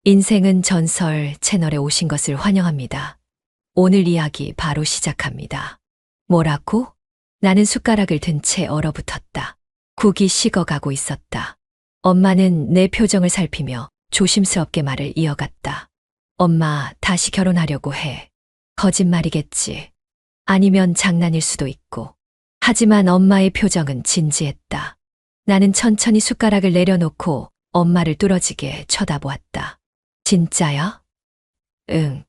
인생은 전설 채널에 오신 것을 환영합니다. 오늘 이야기 바로 시작합니다. 뭐라고? 나는 숟가락을 든 채 얼어붙었다. 국이 식어가고 있었다. 엄마는 내 표정을 살피며 조심스럽게 말을 이어갔다. 엄마, 다시 결혼하려고 해. 거짓말이겠지. 아니면 장난일 수도 있고. 하지만 엄마의 표정은 진지했다. 나는 천천히 숟가락을 내려놓고 엄마를 뚫어지게 쳐다보았다. 진짜야? 응.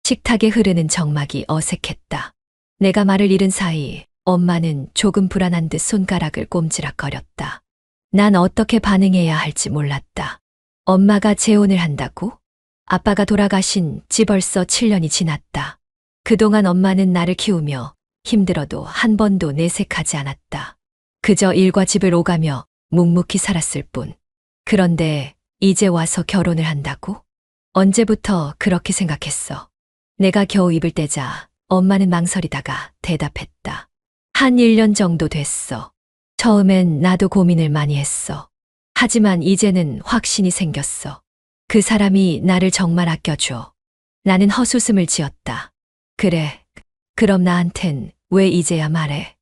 식탁에 흐르는 정막이 어색했다. 내가 말을 잃은 사이 엄마는 조금 불안한 듯 손가락을 꼼지락거렸다. 난 어떻게 반응해야 할지 몰랐다. 엄마가 재혼을 한다고? 아빠가 돌아가신 지 벌써 7년이 지났다. 그동안 엄마는 나를 키우며 힘들어도 한 번도 내색하지 않았다. 그저 일과 집을 오가며 묵묵히 살았을 뿐. 그런데 이제 와서 결혼을 한다고? 언제부터 그렇게 생각했어? 내가 겨우 입을 떼자 엄마는 망설이다가 대답했다. 한 1년 정도 됐어. 처음엔 나도 고민을 많이 했어. 하지만 이제는 확신이 생겼어. 그 사람이 나를 정말 아껴줘. 나는 헛웃음을 지었다. 그래, 그럼 나한텐 왜 이제야 말해?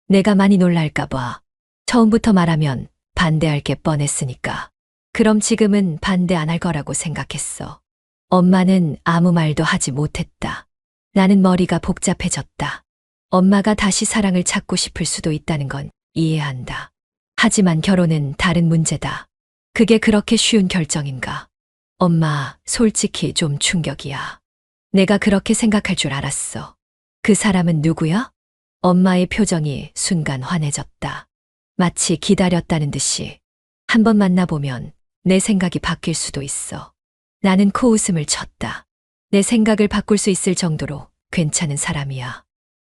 내가 많이 놀랄까봐. 처음부터 말하면 반대할 게 뻔했으니까. 그럼 지금은 반대 안 할 거라고 생각했어. 엄마는 아무 말도 하지 못했다. 나는 머리가 복잡해졌다. 엄마가 다시 사랑을 찾고 싶을 수도 있다는 건 이해한다. 하지만 결혼은 다른 문제다. 그게 그렇게 쉬운 결정인가? 엄마, 솔직히 좀 충격이야. 내가 그렇게 생각할 줄 알았어. 그 사람은 누구야? 엄마의 표정이 순간 환해졌다. 마치 기다렸다는 듯이. 한번 만나보면 내 생각이 바뀔 수도 있어. 나는 코웃음을 쳤다. 내 생각을 바꿀 수 있을 정도로 괜찮은 사람이야.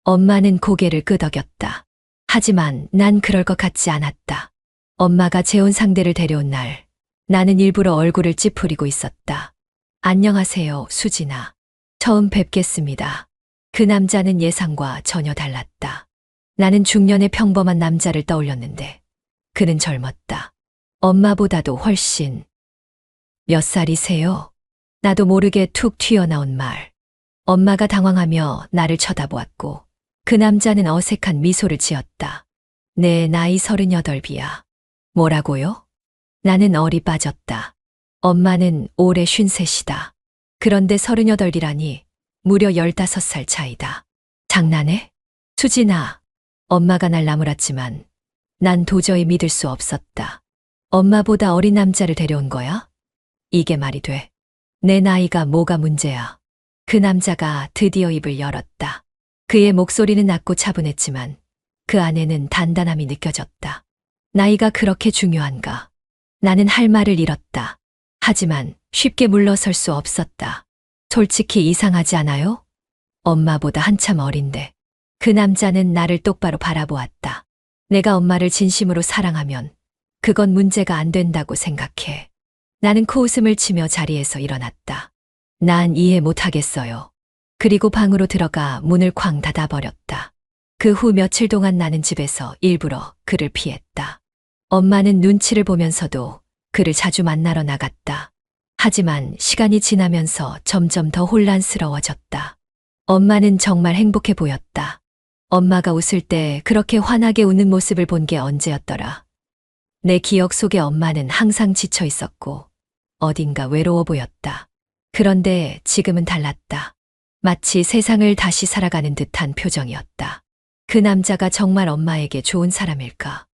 엄마는 고개를 끄덕였다. 하지만 난 그럴 것 같지 않았다. 엄마가 재혼 상대를 데려온 날, 나는 일부러 얼굴을 찌푸리고 있었다. 안녕하세요, 수진아. 처음 뵙겠습니다. 그 남자는 예상과 전혀 달랐다. 나는 중년의 평범한 남자를 떠올렸는데, 그는 젊었다. 엄마보다도 훨씬. 몇 살이세요? 나도 모르게 툭 튀어나온 말. 엄마가 당황하며 나를 쳐다보았고 그 남자는 어색한 미소를 지었다. 내 나이 38이야. 뭐라고요? 나는 얼이 빠졌다. 엄마는 올해 53이다. 그런데 38이라니 무려 15살 차이다. 장난해? 수진아. 엄마가 날 나무랐지만 난 도저히 믿을 수 없었다. 엄마보다 어린 남자를 데려온 거야? 이게 말이 돼. 내 나이가 뭐가 문제야. 그 남자가 드디어 입을 열었다. 그의 목소리는 낮고 차분했지만 그 안에는 단단함이 느껴졌다. 나이가 그렇게 중요한가? 나는 할 말을 잃었다. 하지만 쉽게 물러설 수 없었다. 솔직히 이상하지 않아요? 엄마보다 한참 어린데. 그 남자는 나를 똑바로 바라보았다. 내가 엄마를 진심으로 사랑하면 그건 문제가 안 된다고 생각해. 나는 코웃음을 치며 자리에서 일어났다. 난 이해 못하겠어요. 그리고 방으로 들어가 문을 쾅 닫아버렸다. 그 후 며칠 동안 나는 집에서 일부러 그를 피했다. 엄마는 눈치를 보면서도 그를 자주 만나러 나갔다. 하지만 시간이 지나면서 점점 더 혼란스러워졌다. 엄마는 정말 행복해 보였다. 엄마가 웃을 때 그렇게 환하게 웃는 모습을 본 게 언제였더라. 내 기억 속에 엄마는 항상 지쳐 있었고 어딘가 외로워 보였다. 그런데 지금은 달랐다. 마치 세상을 다시 살아가는 듯한 표정이었다. 그 남자가 정말 엄마에게 좋은 사람일까?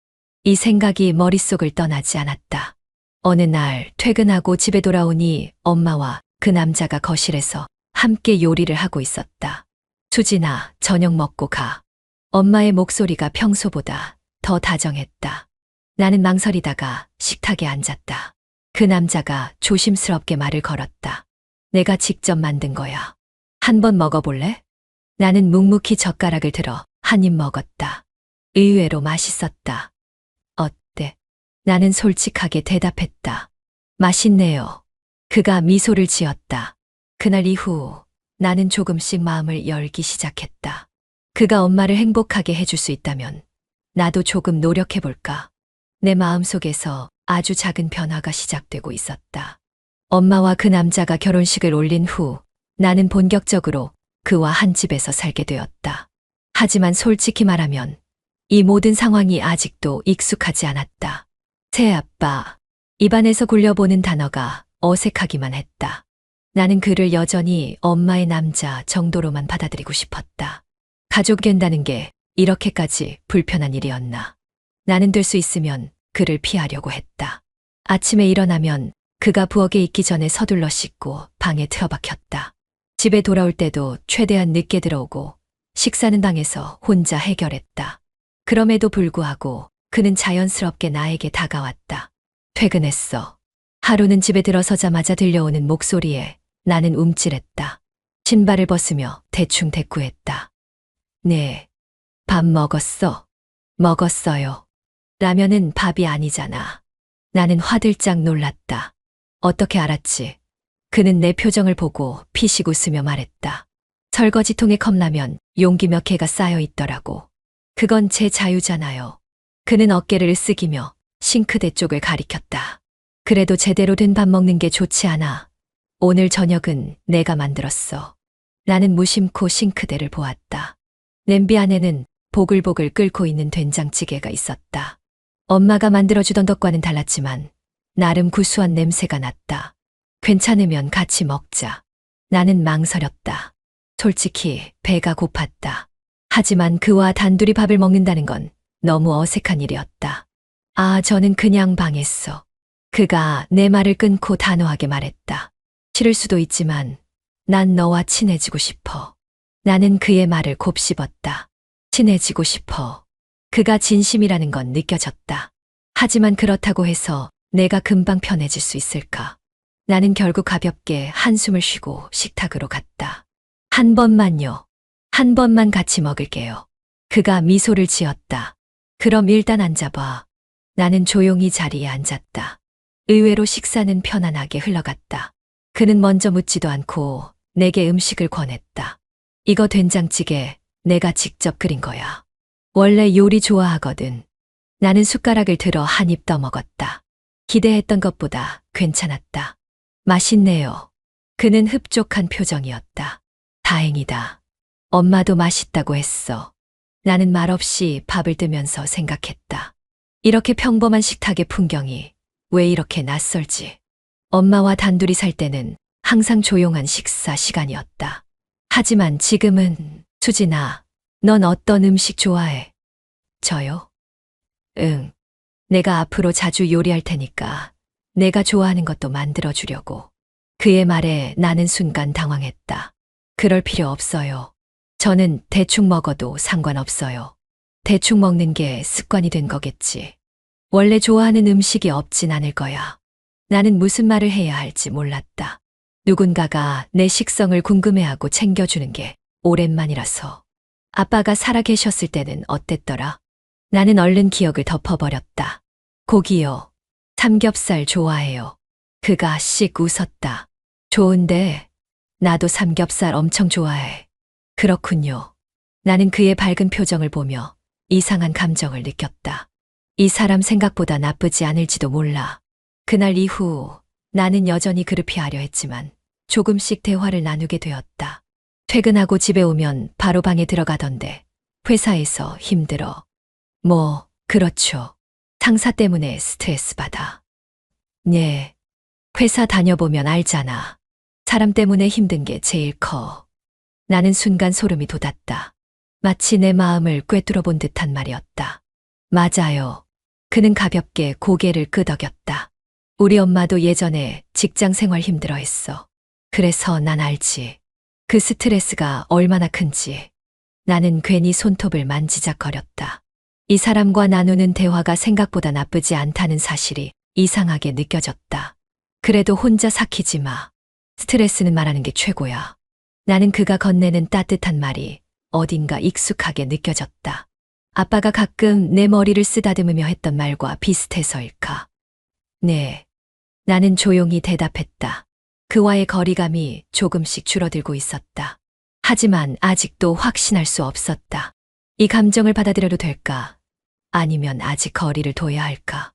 이 생각이 머릿속을 떠나지 않았다. 어느 날 퇴근하고 집에 돌아오니 엄마와 그 남자가 거실에서 함께 요리를 하고 있었다. 수진아, 저녁 먹고 가. 엄마의 목소리가 평소보다 더 다정했다. 나는 망설이다가 식탁에 앉았다. 그 남자가 조심스럽게 말을 걸었다. 내가 직접 만든 거야. 한번 먹어볼래? 나는 묵묵히 젓가락을 들어 한 입 먹었다. 의외로 맛있었다. 어때? 나는 솔직하게 대답했다. 맛있네요. 그가 미소를 지었다. 그날 이후 나는 조금씩 마음을 열기 시작했다. 그가 엄마를 행복하게 해줄 수 있다면 나도 조금 노력해볼까? 내 마음속에서 아주 작은 변화가 시작되고 있었다. 엄마와 그 남자가 결혼식을 올린 후 나는 본격적으로 그와 한 집에서 살게 되었다. 하지만 솔직히 말하면 이 모든 상황이 아직도 익숙하지 않았다. 새아빠. 입안에서 굴려보는 단어가 어색하기만 했다. 나는 그를 여전히 엄마의 남자 정도로만 받아들이고 싶었다. 가족 된다는 게 이렇게까지 불편한 일이었나. 나는 될 수 있으면 그를 피하려고 했다. 아침에 일어나면 그가 부엌에 있기 전에 서둘러 씻고 방에 틀어박혔다. 집에 돌아올 때도 최대한 늦게 들어오고 식사는 방에서 혼자 해결했다. 그럼에도 불구하고 그는 자연스럽게 나에게 다가왔다. 퇴근했어. 하루는 집에 들어서자마자 들려오는 목소리에 나는 움찔했다. 신발을 벗으며 대충 대꾸했다. 네. 밥 먹었어? 먹었어요. 라면은 밥이 아니잖아. 나는 화들짝 놀랐다. 어떻게 알았지? 그는 내 표정을 보고 피식 웃으며 말했다. 설거지통에 컵라면 용기 몇 개가 쌓여 있더라고. 그건 제 자유잖아요. 그는 어깨를 으쓱이며 싱크대 쪽을 가리켰다. 그래도 제대로 된 밥 먹는 게 좋지 않아. 오늘 저녁은 내가 만들었어. 나는 무심코 싱크대를 보았다. 냄비 안에는 보글보글 끓고 있는 된장찌개가 있었다. 엄마가 만들어주던 것과는 달랐지만 나름 구수한 냄새가 났다. 괜찮으면 같이 먹자. 나는 망설였다. 솔직히 배가 고팠다. 하지만 그와 단둘이 밥을 먹는다는 건 너무 어색한 일이었다. 아, 저는 그냥 방했어. 그가 내 말을 끊고 단호하게 말했다. 싫을 수도 있지만 난 너와 친해지고 싶어. 나는 그의 말을 곱씹었다. 친해지고 싶어. 그가 진심이라는 건 느껴졌다. 하지만 그렇다고 해서 내가 금방 편해질 수 있을까? 나는 결국 가볍게 한숨을 쉬고 식탁으로 갔다. 한 번만요. 한 번만 같이 먹을게요. 그가 미소를 지었다. 그럼 일단 앉아봐. 나는 조용히 자리에 앉았다. 의외로 식사는 편안하게 흘러갔다. 그는 먼저 묻지도 않고 내게 음식을 권했다. 이거 된장찌개 내가 직접 끓인 거야. 원래 요리 좋아하거든. 나는 숟가락을 들어 한 입 떠먹었다. 기대했던 것보다 괜찮았다. 맛있네요. 그는 흡족한 표정이었다. 다행이다. 엄마도 맛있다고 했어. 나는 말없이 밥을 뜨면서 생각했다. 이렇게 평범한 식탁의 풍경이 왜 이렇게 낯설지? 엄마와 단둘이 살 때는 항상 조용한 식사 시간이었다. 하지만 지금은 수진아, 넌 어떤 음식 좋아해? 저요? 응. 내가 앞으로 자주 요리할 테니까 내가 좋아하는 것도 만들어주려고. 그의 말에 나는 순간 당황했다. 그럴 필요 없어요. 저는 대충 먹어도 상관없어요. 대충 먹는 게 습관이 된 거겠지. 원래 좋아하는 음식이 없진 않을 거야. 나는 무슨 말을 해야 할지 몰랐다. 누군가가 내 식성을 궁금해하고 챙겨주는 게 오랜만이라서. 아빠가 살아 계셨을 때는 어땠더라? 나는 얼른 기억을 덮어버렸다. 고기요. 삼겹살 좋아해요. 그가 씩 웃었다. 좋은데 나도 삼겹살 엄청 좋아해. 그렇군요. 나는 그의 밝은 표정을 보며 이상한 감정을 느꼈다. 이 사람 생각보다 나쁘지 않을지도 몰라. 그날 이후 나는 여전히 그를 피하려 했지만 조금씩 대화를 나누게 되었다. 퇴근하고 집에 오면 바로 방에 들어가던데 회사에서 힘들어. 뭐, 그렇죠. 상사 때문에 스트레스 받아. 네. 회사 다녀보면 알잖아. 사람 때문에 힘든 게 제일 커. 나는 순간 소름이 돋았다. 마치 내 마음을 꿰뚫어 본 듯한 말이었다. 맞아요. 그는 가볍게 고개를 끄덕였다. 우리 엄마도 예전에 직장 생활 힘들어 했어. 그래서 난 알지. 그 스트레스가 얼마나 큰지. 나는 괜히 손톱을 만지작거렸다. 이 사람과 나누는 대화가 생각보다 나쁘지 않다는 사실이 이상하게 느껴졌다. 그래도 혼자 삭히지 마. 스트레스는 말하는 게 최고야. 나는 그가 건네는 따뜻한 말이 어딘가 익숙하게 느껴졌다. 아빠가 가끔 내 머리를 쓰다듬으며 했던 말과 비슷해서일까? 네. 나는 조용히 대답했다. 그와의 거리감이 조금씩 줄어들고 있었다. 하지만 아직도 확신할 수 없었다. 이 감정을 받아들여도 될까? 아니면 아직 거리를 둬야 할까?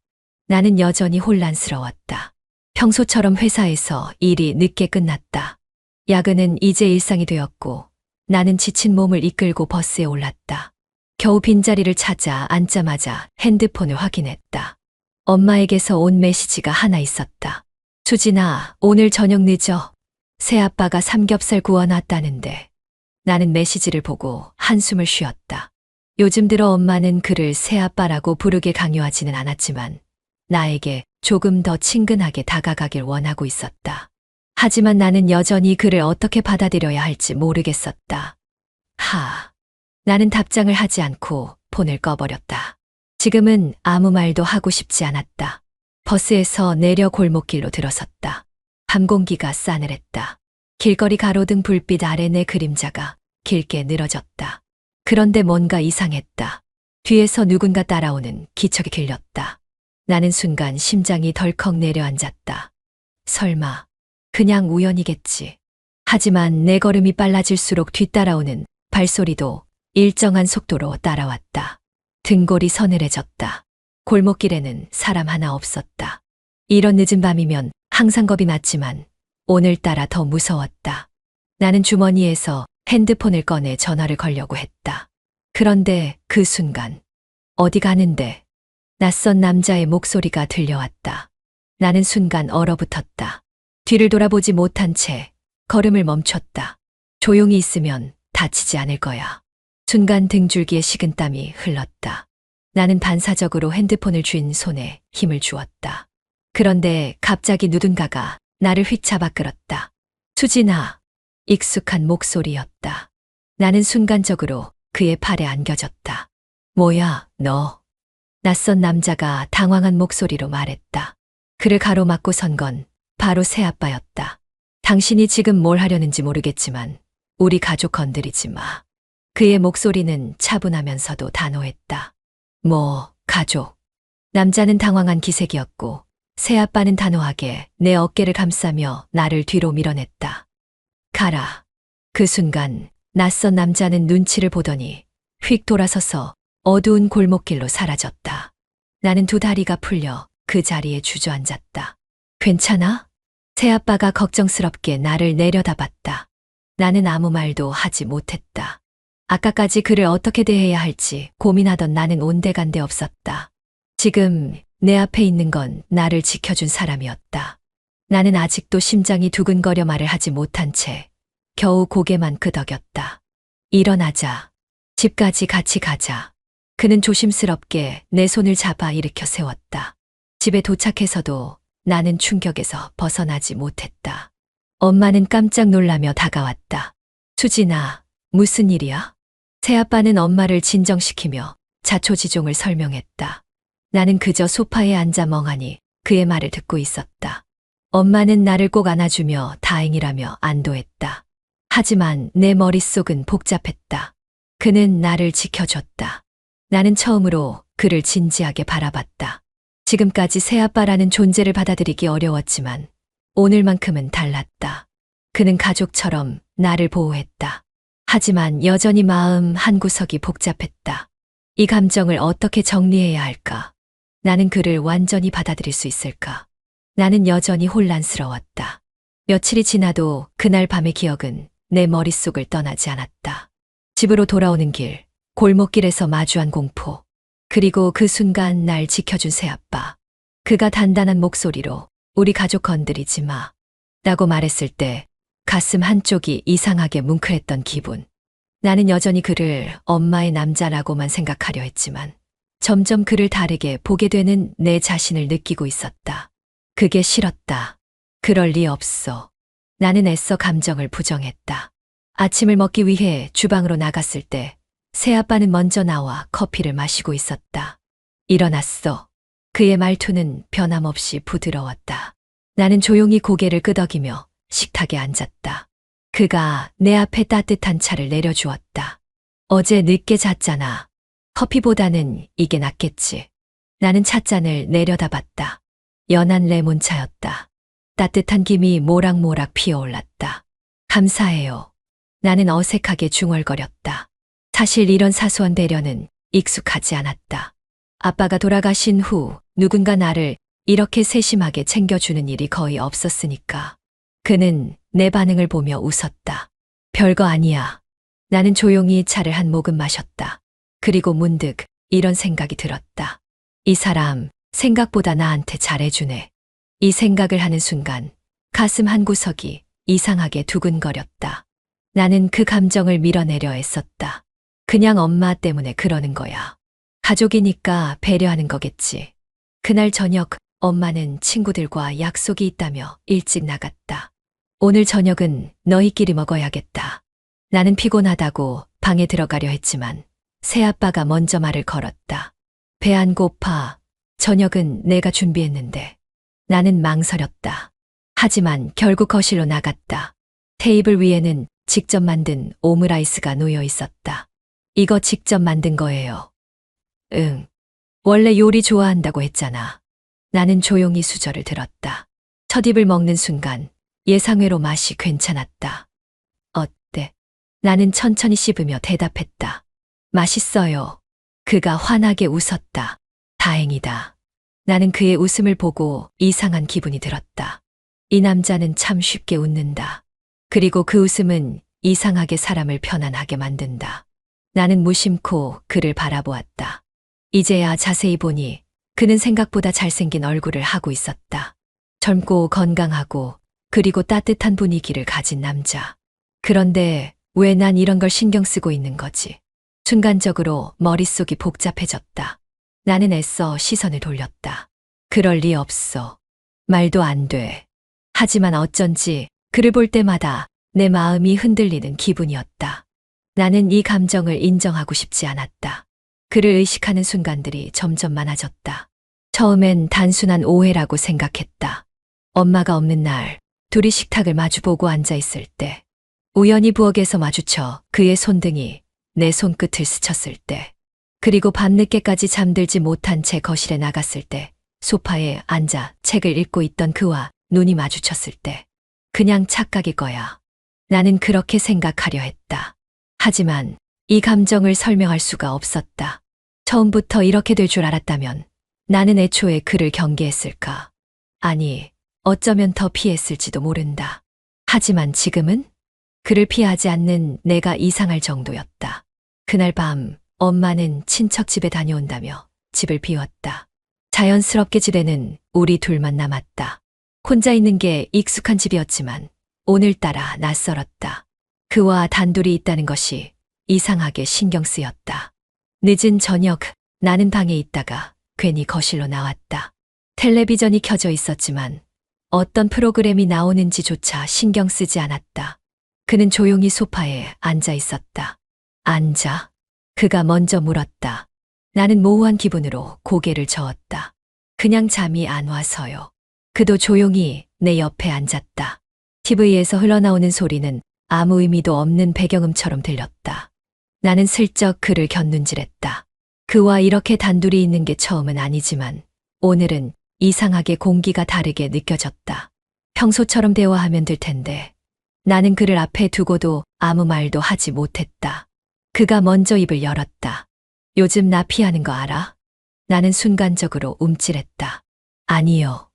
나는 여전히 혼란스러웠다. 평소처럼 회사에서 일이 늦게 끝났다. 야근은 이제 일상이 되었고 나는 지친 몸을 이끌고 버스에 올랐다. 겨우 빈자리를 찾아 앉자마자 핸드폰을 확인했다. 엄마에게서 온 메시지가 하나 있었다. 수진아, 오늘 저녁 늦어. 새아빠가 삼겹살 구워놨다는데. 나는 메시지를 보고 한숨을 쉬었다. 요즘 들어 엄마는 그를 새아빠라고 부르게 강요하지는 않았지만 나에게 조금 더 친근하게 다가가길 원하고 있었다. 하지만 나는 여전히 그를 어떻게 받아들여야 할지 모르겠었다. 나는 답장을 하지 않고 폰을 꺼버렸다. 지금은 아무 말도 하고 싶지 않았다. 버스에서 내려 골목길로 들어섰다. 밤 공기가 싸늘했다. 길거리 가로등 불빛 아래 내 그림자가 길게 늘어졌다. 그런데 뭔가 이상했다. 뒤에서 누군가 따라오는 기척이 들렸다. 나는 순간 심장이 덜컥 내려앉았다. 설마 그냥 우연이겠지. 하지만 내 걸음이 빨라질수록 뒤따라오는 발소리도 일정한 속도로 따라왔다. 등골이 서늘해졌다. 골목길에는 사람 하나 없었다. 이런 늦은 밤이면 항상 겁이 났지만 오늘따라 더 무서웠다. 나는 주머니에서 핸드폰을 꺼내 전화를 걸려고 했다. 그런데 그 순간 어디 가는데 낯선 남자의 목소리가 들려왔다. 나는 순간 얼어붙었다. 뒤를 돌아보지 못한 채 걸음을 멈췄다. 조용히 있으면 다치지 않을 거야. 순간 등줄기에 식은땀이 흘렀다. 나는 반사적으로 핸드폰을 쥔 손에 힘을 주었다. 그런데 갑자기 누군가가 나를 휙 잡아 끌었다. 수진아. 익숙한 목소리였다. 나는 순간적으로 그의 팔에 안겨졌다. 뭐야, 너. 낯선 남자가 당황한 목소리로 말했다. 그를 가로막고 선 건 바로 새아빠였다. 당신이 지금 뭘 하려는지 모르겠지만 우리 가족 건드리지 마. 그의 목소리는 차분하면서도 단호했다. 가족. 남자는 당황한 기색이었고 새아빠는 단호하게 내 어깨를 감싸며 나를 뒤로 밀어냈다. 가라. 그 순간 낯선 남자는 눈치를 보더니 휙 돌아서서 어두운 골목길로 사라졌다. 나는 두 다리가 풀려 그 자리에 주저앉았다. 괜찮아? 새아빠가 걱정스럽게 나를 내려다봤다. 나는 아무 말도 하지 못했다. 아까까지 그를 어떻게 대해야 할지 고민하던 나는 온데간데 없었다. 지금 내 앞에 있는 건 나를 지켜준 사람이었다. 나는 아직도 심장이 두근거려 말을 하지 못한 채 겨우 고개만 끄덕였다. 일어나자. 집까지 같이 가자. 그는 조심스럽게 내 손을 잡아 일으켜 세웠다. 집에 도착해서도 나는 충격에서 벗어나지 못했다. 엄마는 깜짝 놀라며 다가왔다. 수진아, 무슨 일이야? 새아빠는 엄마를 진정시키며 자초지종을 설명했다. 나는 그저 소파에 앉아 멍하니 그의 말을 듣고 있었다. 엄마는 나를 꼭 안아주며 다행이라며 안도했다. 하지만 내 머릿속은 복잡했다. 그는 나를 지켜줬다. 나는 처음으로 그를 진지하게 바라봤다. 지금까지 새아빠라는 존재를 받아들이기 어려웠지만 오늘만큼은 달랐다. 그는 가족처럼 나를 보호했다. 하지만 여전히 마음 한구석이 복잡했다. 이 감정을 어떻게 정리해야 할까? 나는 그를 완전히 받아들일 수 있을까? 나는 여전히 혼란스러웠다. 며칠이 지나도 그날 밤의 기억은 내 머릿속을 떠나지 않았다. 집으로 돌아오는 길, 골목길에서 마주한 공포, 그리고 그 순간 날 지켜준 새아빠. 그가 단단한 목소리로 우리 가족 건드리지 마. 라고 말했을 때 가슴 한쪽이 이상하게 뭉클했던 기분. 나는 여전히 그를 엄마의 남자라고만 생각하려 했지만 점점 그를 다르게 보게 되는 내 자신을 느끼고 있었다. 그게 싫었다. 그럴 리 없어. 나는 애써 감정을 부정했다. 아침을 먹기 위해 주방으로 나갔을 때 새아빠는 먼저 나와 커피를 마시고 있었다. 일어났어. 그의 말투는 변함없이 부드러웠다. 나는 조용히 고개를 끄덕이며 식탁에 앉았다. 그가 내 앞에 따뜻한 차를 내려주었다. 어제 늦게 잤잖아. 커피보다는 이게 낫겠지. 나는 찻잔을 내려다봤다. 연한 레몬차였다. 따뜻한 김이 모락모락 피어올랐다. 감사해요. 나는 어색하게 중얼거렸다. 사실 이런 사소한 배려는 익숙하지 않았다. 아빠가 돌아가신 후 누군가 나를 이렇게 세심하게 챙겨주는 일이 거의 없었으니까. 그는 내 반응을 보며 웃었다. 별거 아니야. 나는 조용히 차를 한 모금 마셨다. 그리고 문득 이런 생각이 들었다. 이 사람 생각보다 나한테 잘해주네. 이 생각을 하는 순간 가슴 한 구석이 이상하게 두근거렸다. 나는 그 감정을 밀어내려 애썼다. 그냥 엄마 때문에 그러는 거야. 가족이니까 배려하는 거겠지. 그날 저녁 엄마는 친구들과 약속이 있다며 일찍 나갔다. 오늘 저녁은 너희끼리 먹어야겠다. 나는 피곤하다고 방에 들어가려 했지만 새아빠가 먼저 말을 걸었다. 배 안 고파. 저녁은 내가 준비했는데. 나는 망설였다. 하지만 결국 거실로 나갔다. 테이블 위에는 직접 만든 오므라이스가 놓여 있었다. 이거 직접 만든 거예요. 응. 원래 요리 좋아한다고 했잖아. 나는 조용히 수저를 들었다. 첫 입을 먹는 순간 예상외로 맛이 괜찮았다. 어때? 나는 천천히 씹으며 대답했다. 맛있어요. 그가 환하게 웃었다. 다행이다. 나는 그의 웃음을 보고 이상한 기분이 들었다. 이 남자는 참 쉽게 웃는다. 그리고 그 웃음은 이상하게 사람을 편안하게 만든다. 나는 무심코 그를 바라보았다. 이제야 자세히 보니 그는 생각보다 잘생긴 얼굴을 하고 있었다. 젊고 건강하고 그리고 따뜻한 분위기를 가진 남자. 그런데 왜 난 이런 걸 신경 쓰고 있는 거지? 순간적으로 머릿속이 복잡해졌다. 나는 애써 시선을 돌렸다. 그럴 리 없어. 말도 안 돼. 하지만 어쩐지 그를 볼 때마다 내 마음이 흔들리는 기분이었다. 나는 이 감정을 인정하고 싶지 않았다. 그를 의식하는 순간들이 점점 많아졌다. 처음엔 단순한 오해라고 생각했다. 엄마가 없는 날, 둘이 식탁을 마주보고 앉아 있을 때, 우연히 부엌에서 마주쳐 그의 손등이 내 손끝을 스쳤을 때, 그리고 밤늦게까지 잠들지 못한 채 거실에 나갔을 때, 소파에 앉아 책을 읽고 있던 그와 눈이 마주쳤을 때, 그냥 착각일 거야. 나는 그렇게 생각하려 했다. 하지만 이 감정을 설명할 수가 없었다. 처음부터 이렇게 될 줄 알았다면 나는 애초에 그를 경계했을까? 아니, 어쩌면 더 피했을지도 모른다. 하지만 지금은 그를 피하지 않는 내가 이상할 정도였다. 그날 밤 엄마는 친척 집에 다녀온다며 집을 비웠다. 자연스럽게 집에는 우리 둘만 남았다. 혼자 있는 게 익숙한 집이었지만 오늘따라 낯설었다. 그와 단둘이 있다는 것이 이상하게 신경 쓰였다. 늦은 저녁 나는 방에 있다가 괜히 거실로 나왔다. 텔레비전이 켜져 있었지만 어떤 프로그램이 나오는지조차 신경 쓰지 않았다. 그는 조용히 소파에 앉아 있었다. 앉아? 그가 먼저 물었다. 나는 모호한 기분으로 고개를 저었다. 그냥 잠이 안 와서요. 그도 조용히 내 옆에 앉았다. TV에서 흘러나오는 소리는 아무 의미도 없는 배경음처럼 들렸다. 나는 슬쩍 그를 곁눈질했다. 그와 이렇게 단둘이 있는 게 처음은 아니지만 오늘은 이상하게 공기가 다르게 느껴졌다. 평소처럼 대화하면 될 텐데 나는 그를 앞에 두고도 아무 말도 하지 못했다. 그가 먼저 입을 열었다. 요즘 나 피하는 거 알아? 나는 순간적으로 움찔했다. 아니요.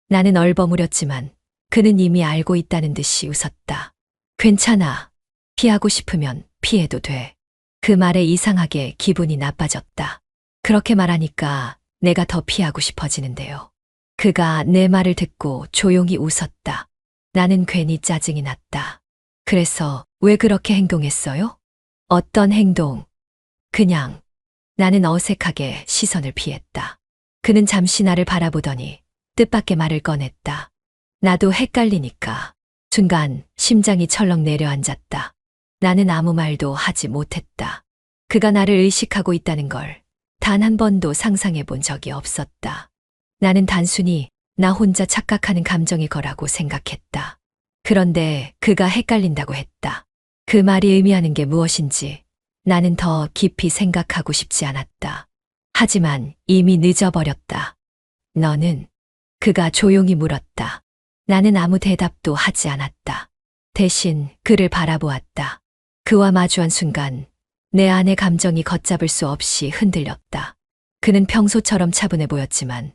나는 얼버무렸지만 그는 이미 알고 있다는 듯이 웃었다. 괜찮아. 피하고 싶으면 피해도 돼. 그 말에 이상하게 기분이 나빠졌다. 그렇게 말하니까 내가 더 피하고 싶어지는데요. 그가 내 말을 듣고 조용히 웃었다. 나는 괜히 짜증이 났다. 그래서 왜 그렇게 행동했어요? 어떤 행동? 그냥. 나는 어색하게 시선을 피했다. 그는 잠시 나를 바라보더니 뜻밖의 말을 꺼냈다. 나도 헷갈리니까. 순간 심장이 철렁 내려앉았다. 나는 아무 말도 하지 못했다. 그가 나를 의식하고 있다는 걸 단 한 번도 상상해 본 적이 없었다. 나는 단순히 나 혼자 착각하는 감정이 거라고 생각했다. 그런데 그가 헷갈린다고 했다. 그 말이 의미하는 게 무엇인지 나는 더 깊이 생각하고 싶지 않았다. 하지만 이미 늦어버렸다. 너는? 그가 조용히 물었다. 나는 아무 대답도 하지 않았다. 대신 그를 바라보았다. 그와 마주한 순간 내 안의 감정이 걷잡을 수 없이 흔들렸다. 그는 평소처럼 차분해 보였지만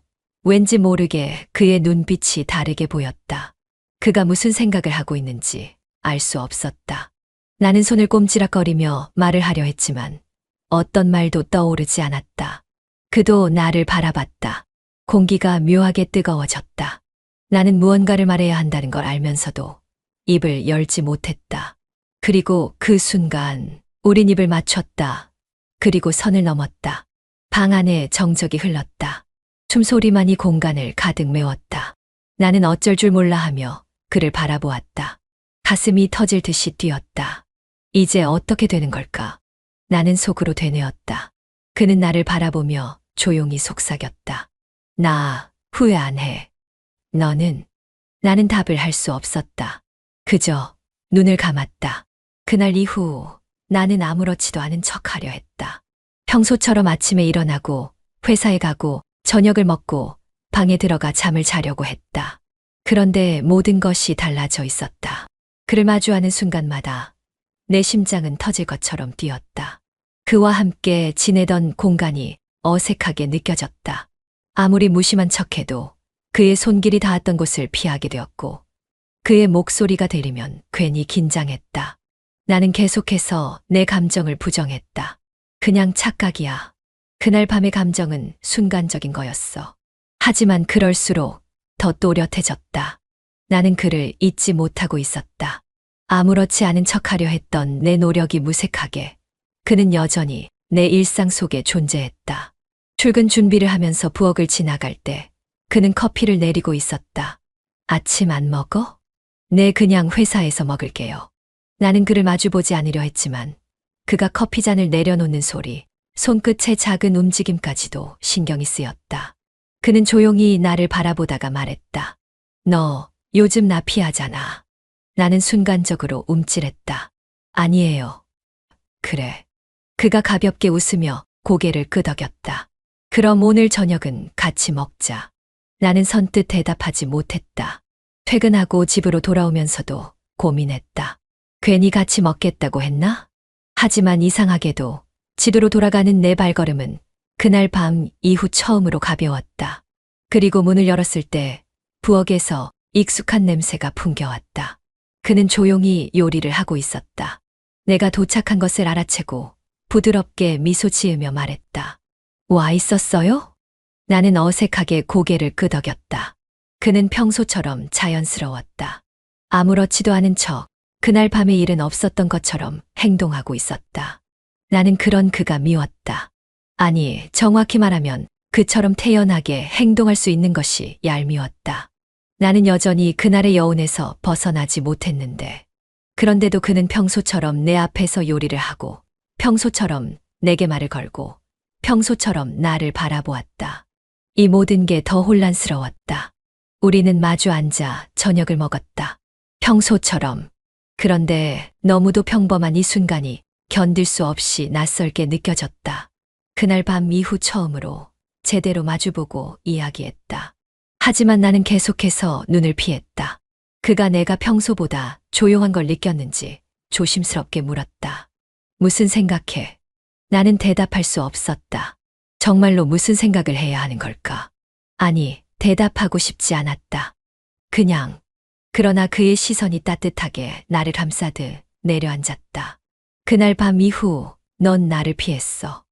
왠지 모르게 그의 눈빛이 다르게 보였다. 그가 무슨 생각을 하고 있는지 알 수 없었다. 나는 손을 꼼지락거리며 말을 하려 했지만 어떤 말도 떠오르지 않았다. 그도 나를 바라봤다. 공기가 묘하게 뜨거워졌다. 나는 무언가를 말해야 한다는 걸 알면서도 입을 열지 못했다. 그리고 그 순간 우린 입을 맞췄다. 그리고 선을 넘었다. 방 안에 정적이 흘렀다. 숨소리만이 공간을 가득 메웠다. 나는 어쩔 줄 몰라 하며 그를 바라보았다. 가슴이 터질 듯이 뛰었다. 이제 어떻게 되는 걸까? 나는 속으로 되뇌었다. 그는 나를 바라보며 조용히 속삭였다. 나 후회 안 해. 너는? 나는 답을 할 수 없었다. 그저 눈을 감았다. 그날 이후 나는 아무렇지도 않은 척하려 했다. 평소처럼 아침에 일어나고 회사에 가고 저녁을 먹고 방에 들어가 잠을 자려고 했다. 그런데 모든 것이 달라져 있었다. 그를 마주하는 순간마다 내 심장은 터질 것처럼 뛰었다. 그와 함께 지내던 공간이 어색하게 느껴졌다. 아무리 무심한 척해도 그의 손길이 닿았던 곳을 피하게 되었고 그의 목소리가 들리면 괜히 긴장했다. 나는 계속해서 내 감정을 부정했다. 그냥 착각이야. 그날 밤의 감정은 순간적인 거였어. 하지만 그럴수록 더 또렷해졌다. 나는 그를 잊지 못하고 있었다. 아무렇지 않은 척하려 했던 내 노력이 무색하게 그는 여전히 내 일상 속에 존재했다. 출근 준비를 하면서 부엌을 지나갈 때 그는 커피를 내리고 있었다. 아침 안 먹어? 네, 그냥 회사에서 먹을게요. 나는 그를 마주보지 않으려 했지만 그가 커피잔을 내려놓는 소리, 손끝의 작은 움직임까지도 신경이 쓰였다. 그는 조용히 나를 바라보다가 말했다. 너 요즘 나 피하잖아. 나는 순간적으로 움찔했다. 아니에요. 그래. 그가 가볍게 웃으며 고개를 끄덕였다. 그럼 오늘 저녁은 같이 먹자. 나는 선뜻 대답하지 못했다. 퇴근하고 집으로 돌아오면서도 고민했다. 괜히 같이 먹겠다고 했나? 하지만 이상하게도 집으로 돌아가는 내 발걸음은 그날 밤 이후 처음으로 가벼웠다. 그리고 문을 열었을 때 부엌에서 익숙한 냄새가 풍겨왔다. 그는 조용히 요리를 하고 있었다. 내가 도착한 것을 알아채고 부드럽게 미소 지으며 말했다. 와 있었어요? 나는 어색하게 고개를 끄덕였다. 그는 평소처럼 자연스러웠다. 아무렇지도 않은 척 그날 밤의 일은 없었던 것처럼 행동하고 있었다. 나는 그런 그가 미웠다. 아니, 정확히 말하면 그처럼 태연하게 행동할 수 있는 것이 얄미웠다. 나는 여전히 그날의 여운에서 벗어나지 못했는데 그런데도 그는 평소처럼 내 앞에서 요리를 하고 평소처럼 내게 말을 걸고 평소처럼 나를 바라보았다. 이 모든 게 더 혼란스러웠다. 우리는 마주 앉아 저녁을 먹었다. 평소처럼. 그런데 너무도 평범한 이 순간이 견딜 수 없이 낯설게 느껴졌다. 그날 밤 이후 처음으로 제대로 마주보고 이야기했다. 하지만 나는 계속해서 눈을 피했다. 그가 내가 평소보다 조용한 걸 느꼈는지 조심스럽게 물었다. 무슨 생각해? 나는 대답할 수 없었다. 정말로 무슨 생각을 해야 하는 걸까? 아니, 대답하고 싶지 않았다. 그냥. 그러나 그의 시선이 따뜻하게 나를 감싸듯 내려앉았다. 그날 밤 이후 넌 나를 피했어.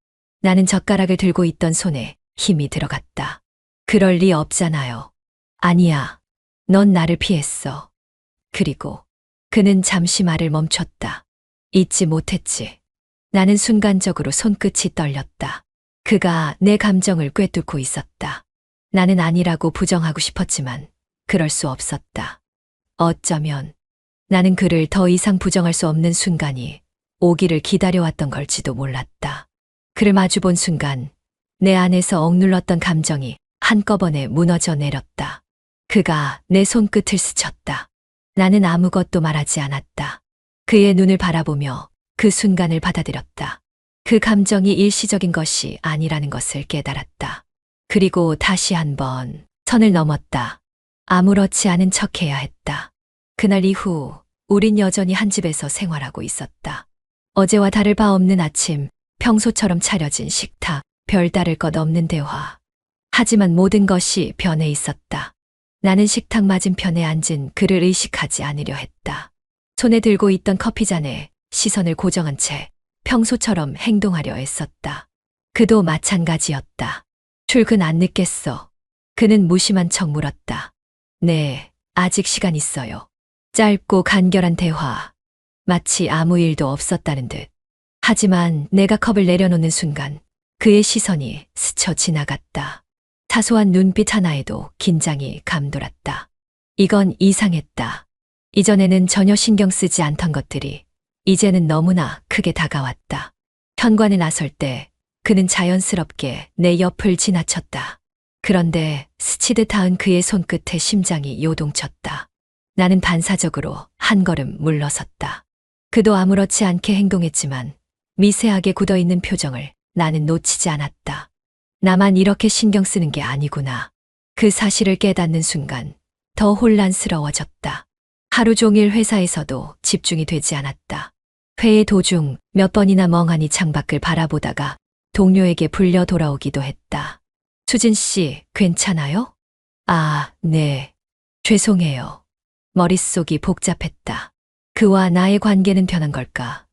나는 젓가락을 들고 있던 손에 힘이 들어갔다. 그럴 리 없잖아요. 아니야. 넌 나를 피했어. 그리고 그는 잠시 말을 멈췄다. 잊지 못했지. 나는 순간적으로 손끝이 떨렸다. 그가 내 감정을 꿰뚫고 있었다. 나는 아니라고 부정하고 싶었지만 그럴 수 없었다. 어쩌면 나는 그를 더 이상 부정할 수 없는 순간이 오기를 기다려왔던 걸지도 몰랐다. 그를 마주본 순간 내 안에서 억눌렀던 감정이 한꺼번에 무너져 내렸다. 그가 내 손끝을 스쳤다. 나는 아무것도 말하지 않았다. 그의 눈을 바라보며 그 순간을 받아들였다. 그 감정이 일시적인 것이 아니라는 것을 깨달았다. 그리고 다시 한번 선을 넘었다. 아무렇지 않은 척해야 했다. 그날 이후 우린 여전히 한 집에서 생활하고 있었다. 어제와 다를 바 없는 아침, 평소처럼 차려진 식탁, 별다를 것 없는 대화. 하지만 모든 것이 변해 있었다. 나는 식탁 맞은편에 앉은 그를 의식하지 않으려 했다. 손에 들고 있던 커피잔에 시선을 고정한 채 평소처럼 행동하려 애썼다. 그도 마찬가지였다. 출근 안 늦겠어? 그는 무심한 척 물었다. 네, 아직 시간 있어요. 짧고 간결한 대화. 마치 아무 일도 없었다는 듯. 하지만 내가 컵을 내려놓는 순간 그의 시선이 스쳐 지나갔다. 사소한 눈빛 하나에도 긴장이 감돌았다. 이건 이상했다. 이전에는 전혀 신경 쓰지 않던 것들이 이제는 너무나 크게 다가왔다. 현관에 나설 때 그는 자연스럽게 내 옆을 지나쳤다. 그런데 스치듯 닿은 그의 손끝에 심장이 요동쳤다. 나는 반사적으로 한 걸음 물러섰다. 그도 아무렇지 않게 행동했지만 미세하게 굳어있는 표정을 나는 놓치지 않았다. 나만 이렇게 신경 쓰는 게 아니구나. 그 사실을 깨닫는 순간 더 혼란스러워졌다. 하루 종일 회사에서도 집중이 되지 않았다. 회의 도중 몇 번이나 멍하니 창밖을 바라보다가 동료에게 불려 돌아오기도 했다. 수진 씨, 괜찮아요? 아, 네. 죄송해요. 머릿속이 복잡했다. 그와 나의 관계는 변한 걸까?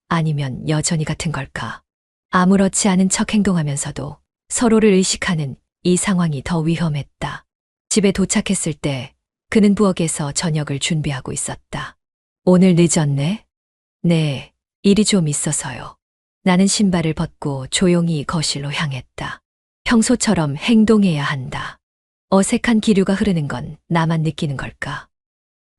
아니면 여전히 같은 걸까? 아무렇지 않은 척 행동하면서도 서로를 의식하는 이 상황이 더 위험했다. 집에 도착했을 때 그는 부엌에서 저녁을 준비하고 있었다. 오늘 늦었네? 네, 일이 좀 있어서요. 나는 신발을 벗고 조용히 거실로 향했다. 평소처럼 행동해야 한다. 어색한 기류가 흐르는 건 나만 느끼는 걸까?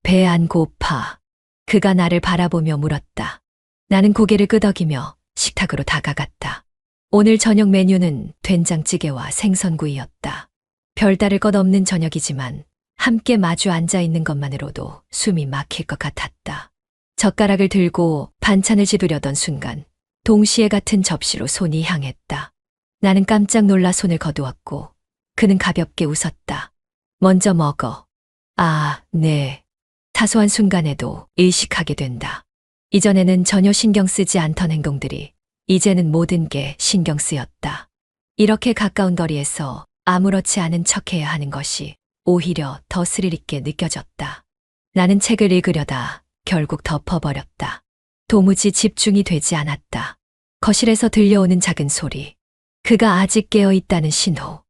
배 안 고파. 그가 나를 바라보며 물었다. 나는 고개를 끄덕이며 식탁으로 다가갔다. 오늘 저녁 메뉴는 된장찌개와 생선구이였다. 별다를 것 없는 저녁이지만 함께 마주 앉아 있는 것만으로도 숨이 막힐 것 같았다. 젓가락을 들고 반찬을 집으려던 순간 동시에 같은 접시로 손이 향했다. 나는 깜짝 놀라 손을 거두었고 그는 가볍게 웃었다. 먼저 먹어. 아, 네. 사소한 순간에도 의식하게 된다. 이전에는 전혀 신경 쓰지 않던 행동들이 이제는 모든 게 신경 쓰였다. 이렇게 가까운 거리에서 아무렇지 않은 척해야 하는 것이 오히려 더 스릴 있게 느껴졌다. 나는 책을 읽으려다 결국 덮어버렸다. 도무지 집중이 되지 않았다. 거실에서 들려오는 작은 소리. 그가 아직 깨어 있다는 신호.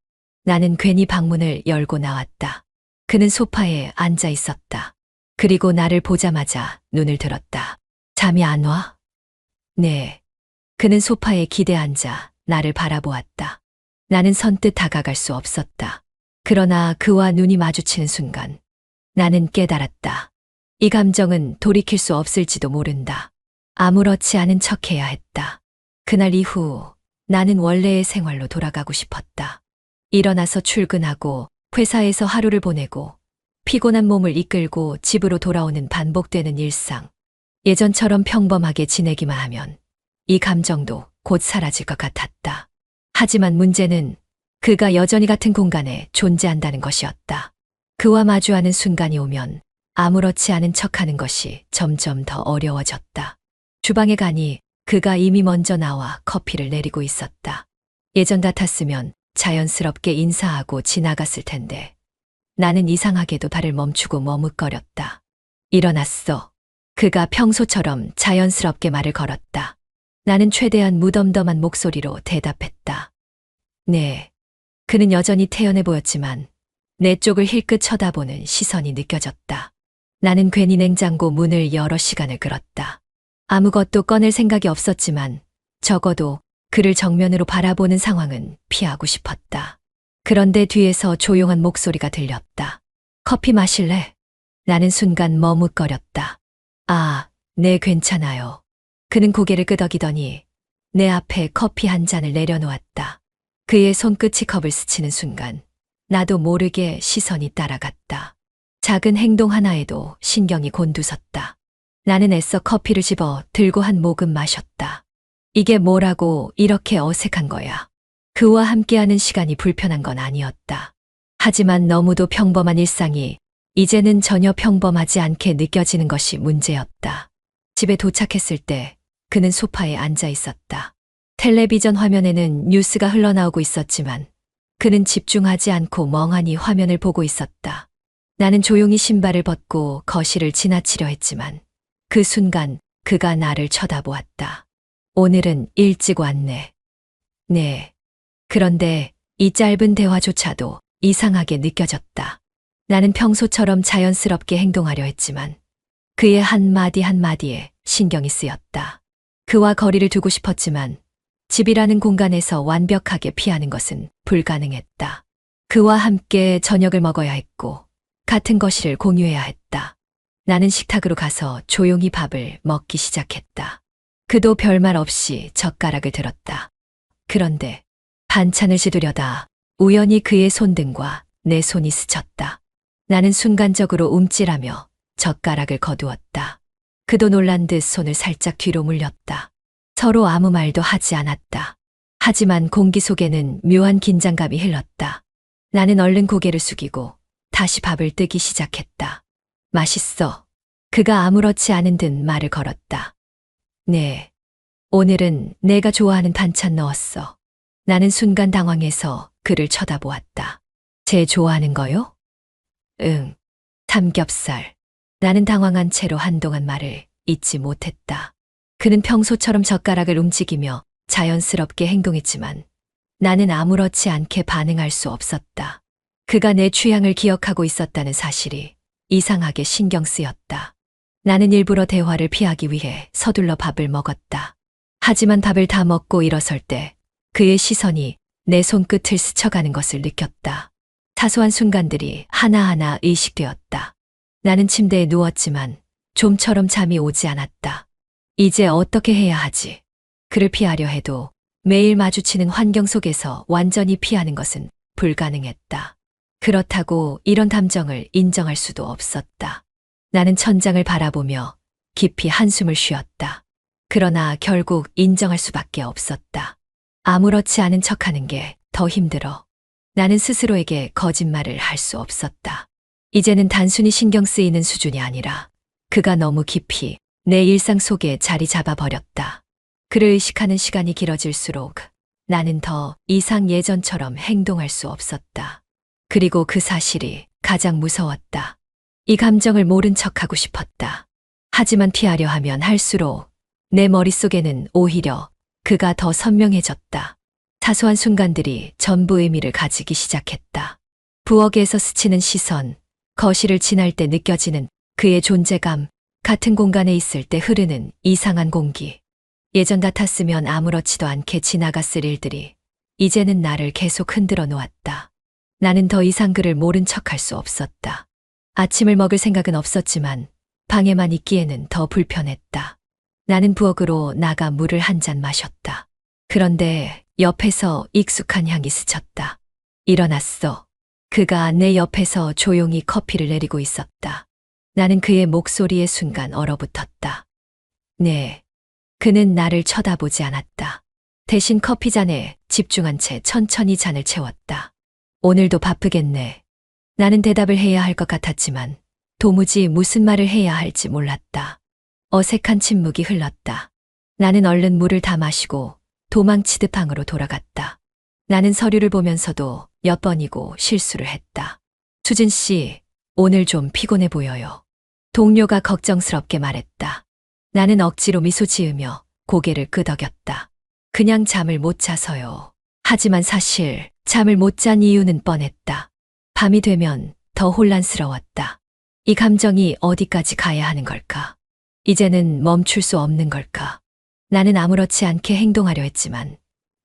나는 괜히 방문을 열고 나왔다. 그는 소파에 앉아 있었다. 그리고 나를 보자마자 눈을 들었다. 잠이 안 와? 네. 그는 소파에 기대 앉아 나를 바라보았다. 나는 선뜻 다가갈 수 없었다. 그러나 그와 눈이 마주치는 순간 나는 깨달았다. 이 감정은 돌이킬 수 없을지도 모른다. 아무렇지 않은 척해야 했다. 그날 이후 나는 원래의 생활로 돌아가고 싶었다. 일어나서 출근하고 회사에서 하루를 보내고 피곤한 몸을 이끌고 집으로 돌아오는 반복되는 일상. 예전처럼 평범하게 지내기만 하면 이 감정도 곧 사라질 것 같았다. 하지만 문제는 그가 여전히 같은 공간에 존재한다는 것이었다. 그와 마주하는 순간이 오면 아무렇지 않은 척하는 것이 점점 더 어려워졌다. 주방에 가니 그가 이미 먼저 나와 커피를 내리고 있었다. 예전 같았으면 자연스럽게 인사하고 지나갔을 텐데 나는 이상하게도 발을 멈추고 머뭇거렸다. 일어났어. 그가 평소처럼 자연스럽게 말을 걸었다. 나는 최대한 무덤덤한 목소리로 대답했다. 네. 그는 여전히 태연해 보였지만 내 쪽을 힐끗 쳐다보는 시선이 느껴졌다. 나는 괜히 냉장고 문을 여러 시간을 끌었다. 아무것도 꺼낼 생각이 없었지만 적어도 그를 정면으로 바라보는 상황은 피하고 싶었다. 그런데 뒤에서 조용한 목소리가 들렸다. 커피 마실래? 나는 순간 머뭇거렸다. 아, 네, 괜찮아요. 그는 고개를 끄덕이더니 내 앞에 커피 한 잔을 내려놓았다. 그의 손끝이 컵을 스치는 순간 나도 모르게 시선이 따라갔다. 작은 행동 하나에도 신경이 곤두섰다. 나는 애써 커피를 집어 들고 한 모금 마셨다. 이게 뭐라고 이렇게 어색한 거야. 그와 함께하는 시간이 불편한 건 아니었다. 하지만 너무도 평범한 일상이 이제는 전혀 평범하지 않게 느껴지는 것이 문제였다. 집에 도착했을 때 그는 소파에 앉아 있었다. 텔레비전 화면에는 뉴스가 흘러나오고 있었지만 그는 집중하지 않고 멍하니 화면을 보고 있었다. 나는 조용히 신발을 벗고 거실을 지나치려 했지만 그 순간 그가 나를 쳐다보았다. 오늘은 일찍 왔네. 네. 그런데 이 짧은 대화조차도 이상하게 느껴졌다. 나는 평소처럼 자연스럽게 행동하려 했지만 그의 한마디 한마디에 신경이 쓰였다. 그와 거리를 두고 싶었지만 집이라는 공간에서 완벽하게 피하는 것은 불가능했다. 그와 함께 저녁을 먹어야 했고 같은 거실을 공유해야 했다. 나는 식탁으로 가서 조용히 밥을 먹기 시작했다. 그도 별말 없이 젓가락을 들었다. 그런데 반찬을 씻으려다 우연히 그의 손등과 내 손이 스쳤다. 나는 순간적으로 움찔하며 젓가락을 거두었다. 그도 놀란 듯 손을 살짝 뒤로 물렸다. 서로 아무 말도 하지 않았다. 하지만 공기 속에는 묘한 긴장감이 흘렀다. 나는 얼른 고개를 숙이고 다시 밥을 뜨기 시작했다. 맛있어. 그가 아무렇지 않은 듯 말을 걸었다. 네. 오늘은 내가 좋아하는 반찬 넣었어. 나는 순간 당황해서 그를 쳐다보았다. 제 좋아하는 거요? 응. 삼겹살. 나는 당황한 채로 한동안 말을 잇지 못했다. 그는 평소처럼 젓가락을 움직이며 자연스럽게 행동했지만 나는 아무렇지 않게 반응할 수 없었다. 그가 내 취향을 기억하고 있었다는 사실이 이상하게 신경 쓰였다. 나는 일부러 대화를 피하기 위해 서둘러 밥을 먹었다. 하지만 밥을 다 먹고 일어설 때 그의 시선이 내 손끝을 스쳐가는 것을 느꼈다. 사소한 순간들이 하나하나 의식되었다. 나는 침대에 누웠지만 좀처럼 잠이 오지 않았다. 이제 어떻게 해야 하지? 그를 피하려 해도 매일 마주치는 환경 속에서 완전히 피하는 것은 불가능했다. 그렇다고 이런 감정을 인정할 수도 없었다. 나는 천장을 바라보며 깊이 한숨을 쉬었다. 그러나 결국 인정할 수밖에 없었다. 아무렇지 않은 척하는 게 더 힘들어. 나는 스스로에게 거짓말을 할 수 없었다. 이제는 단순히 신경 쓰이는 수준이 아니라 그가 너무 깊이 내 일상 속에 자리 잡아버렸다. 그를 의식하는 시간이 길어질수록 나는 더 이상 예전처럼 행동할 수 없었다. 그리고 그 사실이 가장 무서웠다. 이 감정을 모른 척하고 싶었다. 하지만 피하려 하면 할수록 내 머릿속에는 오히려 그가 더 선명해졌다. 사소한 순간들이 전부 의미를 가지기 시작했다. 부엌에서 스치는 시선, 거실을 지날 때 느껴지는 그의 존재감, 같은 공간에 있을 때 흐르는 이상한 공기. 예전 같았으면 아무렇지도 않게 지나갔을 일들이 이제는 나를 계속 흔들어 놓았다. 나는 더 이상 그를 모른 척할 수 없었다. 아침을 먹을 생각은 없었지만 방에만 있기에는 더 불편했다. 나는 부엌으로 나가 물을 한 잔 마셨다. 그런데 옆에서 익숙한 향이 스쳤다. 일어났어. 그가 내 옆에서 조용히 커피를 내리고 있었다. 나는 그의 목소리에 순간 얼어붙었다. 네. 그는 나를 쳐다보지 않았다. 대신 커피잔에 집중한 채 천천히 잔을 채웠다. 오늘도 바쁘겠네. 나는 대답을 해야 할 것 같았지만 도무지 무슨 말을 해야 할지 몰랐다. 어색한 침묵이 흘렀다. 나는 얼른 물을 다 마시고 도망치듯 방으로 돌아갔다. 나는 서류를 보면서도 몇 번이고 실수를 했다. 수진 씨, 오늘 좀 피곤해 보여요. 동료가 걱정스럽게 말했다. 나는 억지로 미소 지으며 고개를 끄덕였다. 그냥 잠을 못 자서요. 하지만 사실 잠을 못 잔 이유는 뻔했다. 밤이 되면 더 혼란스러웠다. 이 감정이 어디까지 가야 하는 걸까? 이제는 멈출 수 없는 걸까? 나는 아무렇지 않게 행동하려 했지만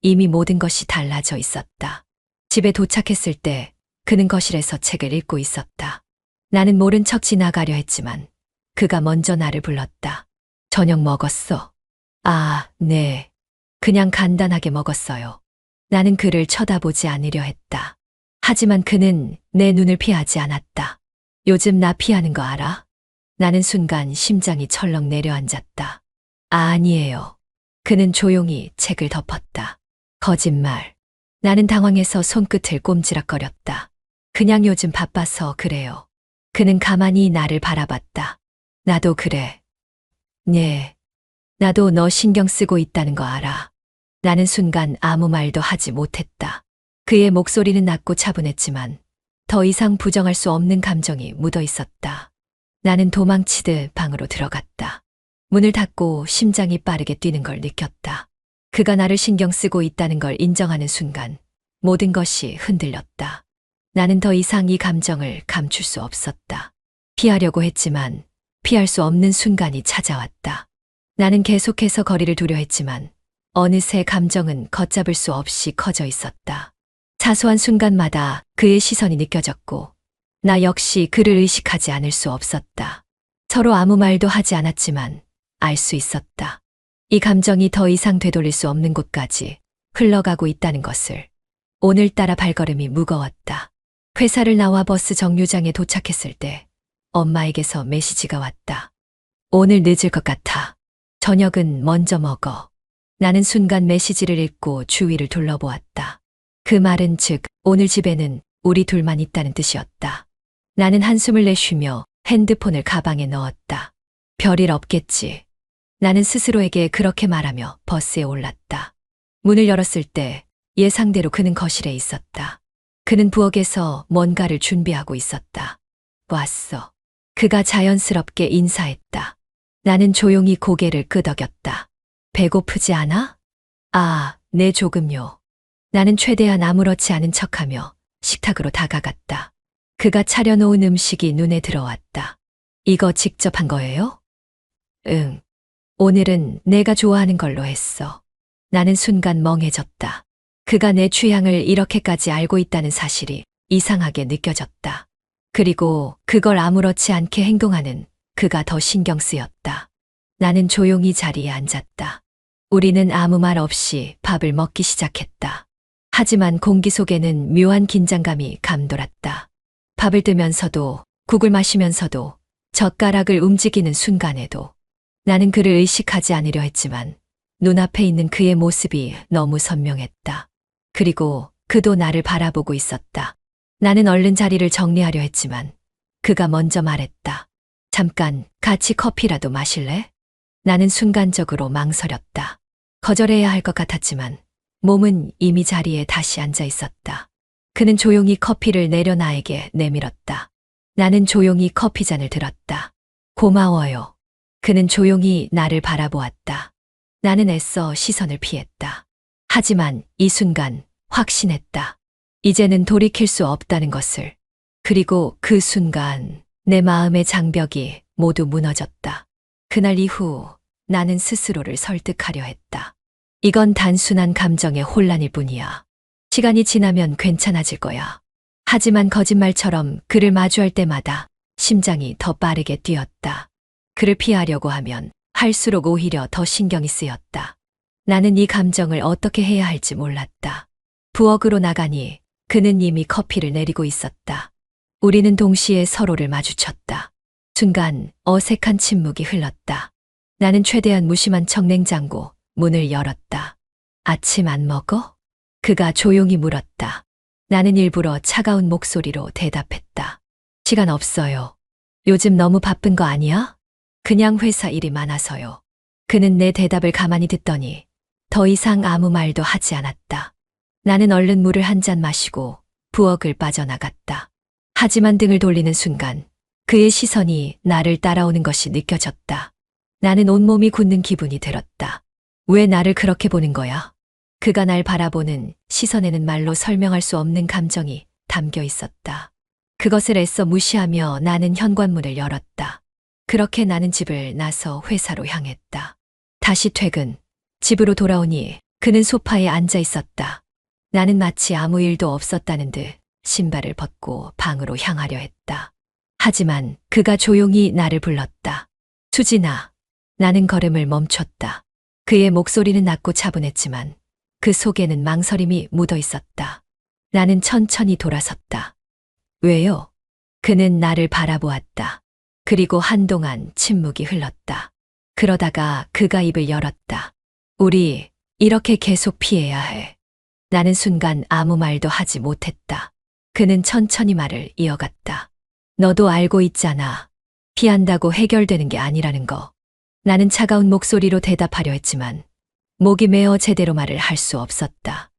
이미 모든 것이 달라져 있었다. 집에 도착했을 때 그는 거실에서 책을 읽고 있었다. 나는 모른 척 지나가려 했지만 그가 먼저 나를 불렀다. 저녁 먹었어? 아, 네. 그냥 간단하게 먹었어요. 나는 그를 쳐다보지 않으려 했다. 하지만 그는 내 눈을 피하지 않았다. 요즘 나 피하는 거 알아? 나는 순간 심장이 철렁 내려앉았다. 아니에요. 그는 조용히 책을 덮었다. 거짓말. 나는 당황해서 손끝을 꼼지락거렸다. 그냥 요즘 바빠서 그래요. 그는 가만히 나를 바라봤다. 나도 그래. 네. 나도 너 신경 쓰고 있다는 거 알아. 나는 순간 아무 말도 하지 못했다. 그의 목소리는 낮고 차분했지만 더 이상 부정할 수 없는 감정이 묻어 있었다. 나는 도망치듯 방으로 들어갔다. 문을 닫고 심장이 빠르게 뛰는 걸 느꼈다. 그가 나를 신경 쓰고 있다는 걸 인정하는 순간 모든 것이 흔들렸다. 나는 더 이상 이 감정을 감출 수 없었다. 피하려고 했지만 피할 수 없는 순간이 찾아왔다. 나는 계속해서 거리를 두려 했지만 어느새 감정은 걷잡을 수 없이 커져 있었다. 사소한 순간마다 그의 시선이 느껴졌고 나 역시 그를 의식하지 않을 수 없었다. 서로 아무 말도 하지 않았지만 알 수 있었다. 이 감정이 더 이상 되돌릴 수 없는 곳까지 흘러가고 있다는 것을. 오늘따라 발걸음이 무거웠다. 회사를 나와 버스 정류장에 도착했을 때 엄마에게서 메시지가 왔다. 오늘 늦을 것 같아. 저녁은 먼저 먹어. 나는 순간 메시지를 읽고 주위를 둘러보았다. 그 말은 즉 오늘 집에는 우리 둘만 있다는 뜻이었다. 나는 한숨을 내쉬며 핸드폰을 가방에 넣었다. 별일 없겠지. 나는 스스로에게 그렇게 말하며 버스에 올랐다. 문을 열었을 때 예상대로 그는 거실에 있었다. 그는 부엌에서 뭔가를 준비하고 있었다. 왔어. 그가 자연스럽게 인사했다. 나는 조용히 고개를 끄덕였다. 배고프지 않아? 아, 네 조금요. 나는 최대한 아무렇지 않은 척하며 식탁으로 다가갔다. 그가 차려놓은 음식이 눈에 들어왔다. 이거 직접 한 거예요? 응. 오늘은 내가 좋아하는 걸로 했어. 나는 순간 멍해졌다. 그가 내 취향을 이렇게까지 알고 있다는 사실이 이상하게 느껴졌다. 그리고 그걸 아무렇지 않게 행동하는 그가 더 신경 쓰였다. 나는 조용히 자리에 앉았다. 우리는 아무 말 없이 밥을 먹기 시작했다. 하지만 공기 속에는 묘한 긴장감이 감돌았다. 밥을 뜨면서도 국을 마시면서도 젓가락을 움직이는 순간에도 나는 그를 의식하지 않으려 했지만 눈앞에 있는 그의 모습이 너무 선명했다. 그리고 그도 나를 바라보고 있었다. 나는 얼른 자리를 정리하려 했지만 그가 먼저 말했다. 잠깐 같이 커피라도 마실래? 나는 순간적으로 망설였다. 거절해야 할 것 같았지만 몸은 이미 자리에 다시 앉아 있었다. 그는 조용히 커피를 내려 나에게 내밀었다. 나는 조용히 커피잔을 들었다. 고마워요. 그는 조용히 나를 바라보았다. 나는 애써 시선을 피했다. 하지만 이 순간 확신했다. 이제는 돌이킬 수 없다는 것을. 그리고 그 순간 내 마음의 장벽이 모두 무너졌다. 그날 이후 나는 스스로를 설득하려 했다. 이건 단순한 감정의 혼란일 뿐이야. 시간이 지나면 괜찮아질 거야. 하지만 거짓말처럼 그를 마주할 때마다 심장이 더 빠르게 뛰었다. 그를 피하려고 하면 할수록 오히려 더 신경이 쓰였다. 나는 이 감정을 어떻게 해야 할지 몰랐다. 부엌으로 나가니 그는 이미 커피를 내리고 있었다. 우리는 동시에 서로를 마주쳤다. 순간 어색한 침묵이 흘렀다. 나는 최대한 무심한 척 냉장고 문을 열었다. 아침 안 먹어? 그가 조용히 물었다. 나는 일부러 차가운 목소리로 대답했다. 시간 없어요. 요즘 너무 바쁜 거 아니야? 그냥 회사 일이 많아서요. 그는 내 대답을 가만히 듣더니 더 이상 아무 말도 하지 않았다. 나는 얼른 물을 한 잔 마시고 부엌을 빠져나갔다. 하지만 등을 돌리는 순간 그의 시선이 나를 따라오는 것이 느껴졌다. 나는 온몸이 굳는 기분이 들었다. 왜 나를 그렇게 보는 거야? 그가 날 바라보는 시선에는 말로 설명할 수 없는 감정이 담겨 있었다. 그것을 애써 무시하며 나는 현관문을 열었다. 그렇게 나는 집을 나서 회사로 향했다. 다시 퇴근, 집으로 돌아오니 그는 소파에 앉아 있었다. 나는 마치 아무 일도 없었다는 듯 신발을 벗고 방으로 향하려 했다. 하지만 그가 조용히 나를 불렀다. 수진아. 나는 걸음을 멈췄다. 그의 목소리는 낮고 차분했지만 그 속에는 망설임이 묻어 있었다. 나는 천천히 돌아섰다. 왜요? 그는 나를 바라보았다. 그리고 한동안 침묵이 흘렀다. 그러다가 그가 입을 열었다. 우리 이렇게 계속 피해야 해. 나는 순간 아무 말도 하지 못했다. 그는 천천히 말을 이어갔다. 너도 알고 있잖아. 피한다고 해결되는 게 아니라는 거. 나는 차가운 목소리로 대답하려 했지만 목이 메어 제대로 말을 할 수 없었다.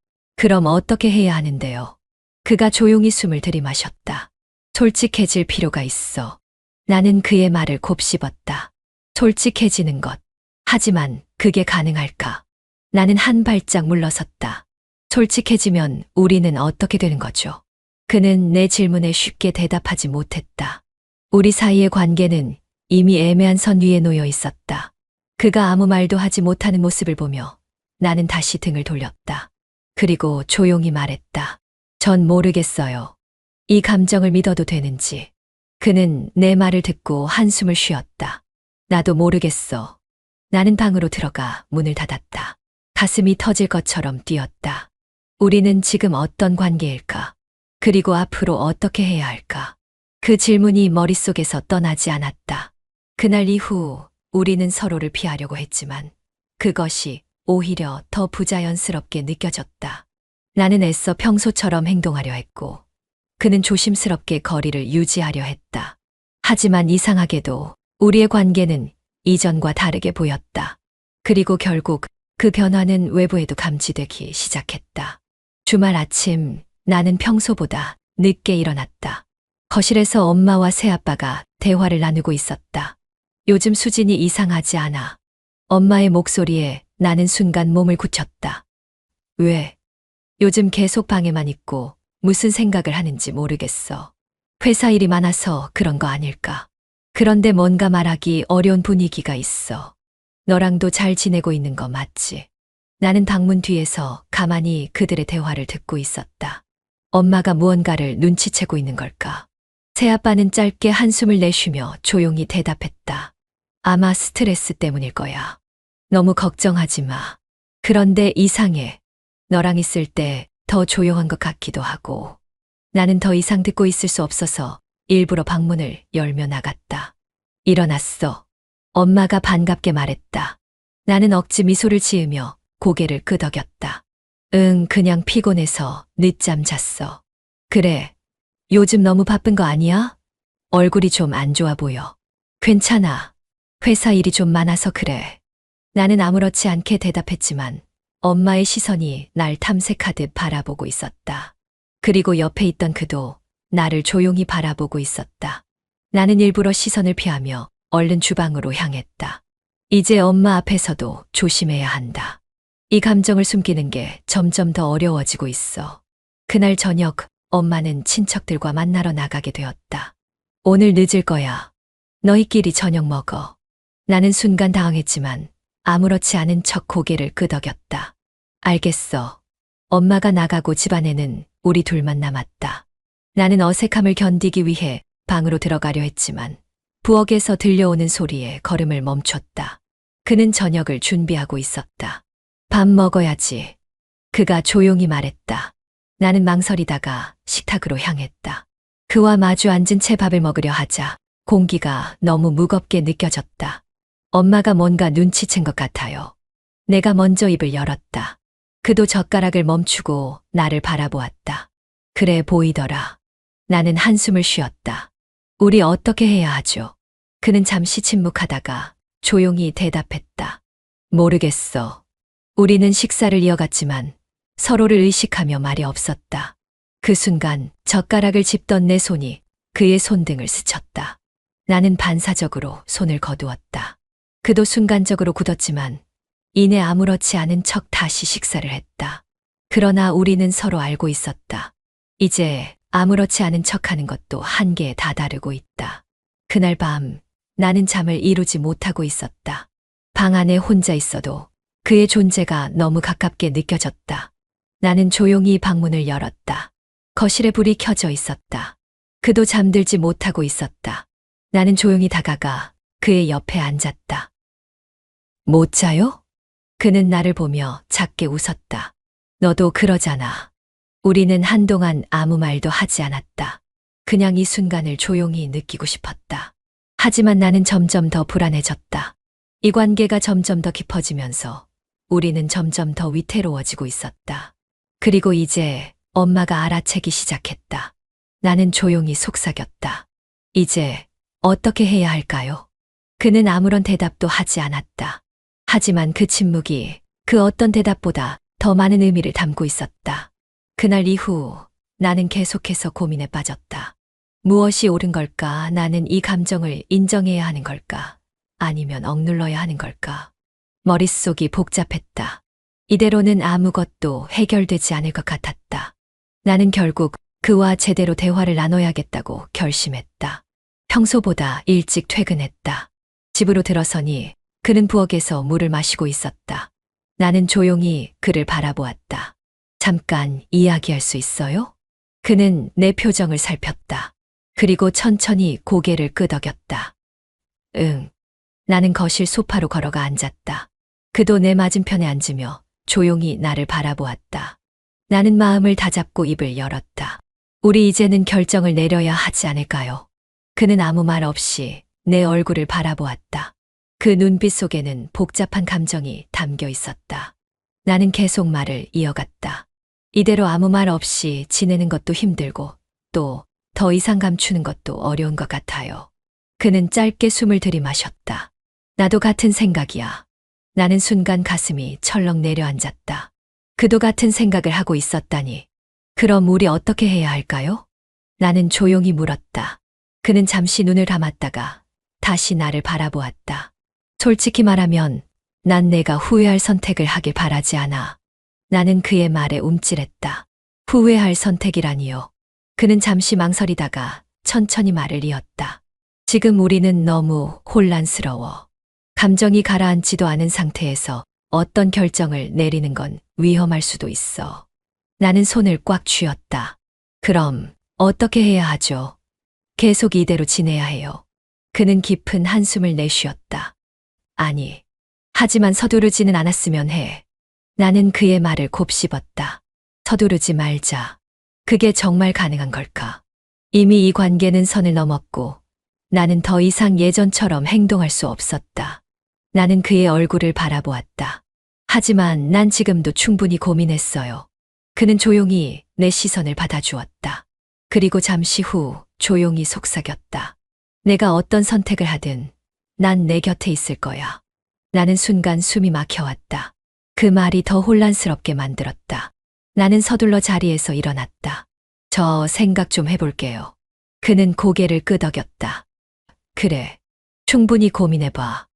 그럼 어떻게 해야 하는데요? 그가 조용히 숨을 들이마셨다. 솔직해질 필요가 있어. 나는 그의 말을 곱씹었다. 솔직해지는 것. 하지만 그게 가능할까? 나는 한 발짝 물러섰다. 솔직해지면 우리는 어떻게 되는 거죠? 그는 내 질문에 쉽게 대답하지 못했다. 우리 사이의 관계는 이미 애매한 선 위에 놓여 있었다. 그가 아무 말도 하지 못하는 모습을 보며 나는 다시 등을 돌렸다. 그리고 조용히 말했다. 전 모르겠어요. 이 감정을 믿어도 되는지. 그는 내 말을 듣고 한숨을 쉬었다. 나도 모르겠어. 나는 방으로 들어가 문을 닫았다. 가슴이 터질 것처럼 뛰었다. 우리는 지금 어떤 관계일까? 그리고 앞으로 어떻게 해야 할까? 그 질문이 머릿속에서 떠나지 않았다. 그날 이후 우리는 서로를 피하려고 했지만 그것이 오히려 더 부자연스럽게 느껴졌다. 나는 애써 평소처럼 행동하려 했고 그는 조심스럽게 거리를 유지하려 했다. 하지만 이상하게도 우리의 관계는 이전과 다르게 보였다. 그리고 결국 그 변화는 외부에도 감지되기 시작했다. 주말 아침 나는 평소보다 늦게 일어났다. 거실에서 엄마와 새아빠가 대화를 나누고 있었다. 요즘 수진이 이상하지 않아. 엄마의 목소리에 나는 순간 몸을 굳혔다. 왜? 요즘 계속 방에만 있고 무슨 생각을 하는지 모르겠어. 회사 일이 많아서 그런 거 아닐까? 그런데 뭔가 말하기 어려운 분위기가 있어. 너랑도 잘 지내고 있는 거 맞지? 나는 방문 뒤에서 가만히 그들의 대화를 듣고 있었다. 엄마가 무언가를 눈치채고 있는 걸까? 새아빠는 짧게 한숨을 내쉬며 조용히 대답했다. 아마 스트레스 때문일 거야. 너무 걱정하지 마. 그런데 이상해. 너랑 있을 때 더 조용한 것 같기도 하고. 나는 더 이상 듣고 있을 수 없어서 일부러 방문을 열며 나갔다. 일어났어. 엄마가 반갑게 말했다. 나는 억지 미소를 지으며 고개를 끄덕였다. 응, 그냥 피곤해서 늦잠 잤어. 그래. 요즘 너무 바쁜 거 아니야? 얼굴이 좀 안 좋아 보여. 괜찮아. 회사 일이 좀 많아서 그래. 나는 아무렇지 않게 대답했지만 엄마의 시선이 날 탐색하듯 바라보고 있었다. 그리고 옆에 있던 그도 나를 조용히 바라보고 있었다. 나는 일부러 시선을 피하며 얼른 주방으로 향했다. 이제 엄마 앞에서도 조심해야 한다. 이 감정을 숨기는 게 점점 더 어려워지고 있어. 그날 저녁 엄마는 친척들과 만나러 나가게 되었다. 오늘 늦을 거야. 너희끼리 저녁 먹어. 나는 순간 당황했지만 아무렇지 않은 척 고개를 끄덕였다. 알겠어. 엄마가 나가고 집안에는 우리 둘만 남았다. 나는 어색함을 견디기 위해 방으로 들어가려 했지만 부엌에서 들려오는 소리에 걸음을 멈췄다. 그는 저녁을 준비하고 있었다. 밥 먹어야지. 그가 조용히 말했다. 나는 망설이다가 식탁으로 향했다. 그와 마주 앉은 채 밥을 먹으려 하자 공기가 너무 무겁게 느껴졌다. 엄마가 뭔가 눈치챈 것 같아요. 내가 먼저 입을 열었다. 그도 젓가락을 멈추고 나를 바라보았다. 그래 보이더라. 나는 한숨을 쉬었다. 우리 어떻게 해야 하죠? 그는 잠시 침묵하다가 조용히 대답했다. 모르겠어. 우리는 식사를 이어갔지만 서로를 의식하며 말이 없었다. 그 순간 젓가락을 짚던 내 손이 그의 손등을 스쳤다. 나는 반사적으로 손을 거두었다. 그도 순간적으로 굳었지만 이내 아무렇지 않은 척 다시 식사를 했다. 그러나 우리는 서로 알고 있었다. 이제 아무렇지 않은 척하는 것도 한계에 다다르고 있다. 그날 밤 나는 잠을 이루지 못하고 있었다. 방 안에 혼자 있어도 그의 존재가 너무 가깝게 느껴졌다. 나는 조용히 방문을 열었다. 거실에 불이 켜져 있었다. 그도 잠들지 못하고 있었다. 나는 조용히 다가가 그의 옆에 앉았다. 못 자요? 그는 나를 보며 작게 웃었다. 너도 그러잖아. 우리는 한동안 아무 말도 하지 않았다. 그냥 이 순간을 조용히 느끼고 싶었다. 하지만 나는 점점 더 불안해졌다. 이 관계가 점점 더 깊어지면서 우리는 점점 더 위태로워지고 있었다. 그리고 이제 엄마가 알아채기 시작했다. 나는 조용히 속삭였다. 이제 어떻게 해야 할까요? 그는 아무런 대답도 하지 않았다. 하지만 그 침묵이 그 어떤 대답보다 더 많은 의미를 담고 있었다. 그날 이후 나는 계속해서 고민에 빠졌다. 무엇이 옳은 걸까? 나는 이 감정을 인정해야 하는 걸까? 아니면 억눌러야 하는 걸까? 머릿속이 복잡했다. 이대로는 아무것도 해결되지 않을 것 같았다. 나는 결국 그와 제대로 대화를 나눠야겠다고 결심했다. 평소보다 일찍 퇴근했다. 집으로 들어서니 그는 부엌에서 물을 마시고 있었다. 나는 조용히 그를 바라보았다. 잠깐 이야기할 수 있어요? 그는 내 표정을 살폈다. 그리고 천천히 고개를 끄덕였다. 응. 나는 거실 소파로 걸어가 앉았다. 그도 내 맞은편에 앉으며 조용히 나를 바라보았다. 나는 마음을 다잡고 입을 열었다. 우리 이제는 결정을 내려야 하지 않을까요? 그는 아무 말 없이 내 얼굴을 바라보았다. 그 눈빛 속에는 복잡한 감정이 담겨 있었다. 나는 계속 말을 이어갔다. 이대로 아무 말 없이 지내는 것도 힘들고 또 더 이상 감추는 것도 어려운 것 같아요. 그는 짧게 숨을 들이마셨다. 나도 같은 생각이야. 나는 순간 가슴이 철렁 내려앉았다. 그도 같은 생각을 하고 있었다니. 그럼 우리 어떻게 해야 할까요? 나는 조용히 물었다. 그는 잠시 눈을 감았다가 다시 나를 바라보았다. 솔직히 말하면 난 내가 후회할 선택을 하길 바라지 않아. 나는 그의 말에 움찔했다. 후회할 선택이라니요. 그는 잠시 망설이다가 천천히 말을 이었다. 지금 우리는 너무 혼란스러워. 감정이 가라앉지도 않은 상태에서 어떤 결정을 내리는 건 위험할 수도 있어. 나는 손을 꽉 쥐었다. 그럼 어떻게 해야 하죠? 계속 이대로 지내야 해요. 그는 깊은 한숨을 내쉬었다. 아니, 하지만 서두르지는 않았으면 해. 나는 그의 말을 곱씹었다. 서두르지 말자. 그게 정말 가능한 걸까? 이미 이 관계는 선을 넘었고 나는 더 이상 예전처럼 행동할 수 없었다. 나는 그의 얼굴을 바라보았다. 하지만 난 지금도 충분히 고민했어요. 그는 조용히 내 시선을 받아주었다. 그리고 잠시 후 조용히 속삭였다. 내가 어떤 선택을 하든 난 내 곁에 있을 거야. 나는 순간 숨이 막혀왔다. 그 말이 더 혼란스럽게 만들었다. 나는 서둘러 자리에서 일어났다. 저 생각 좀 해볼게요. 그는 고개를 끄덕였다. 그래, 충분히 고민해봐.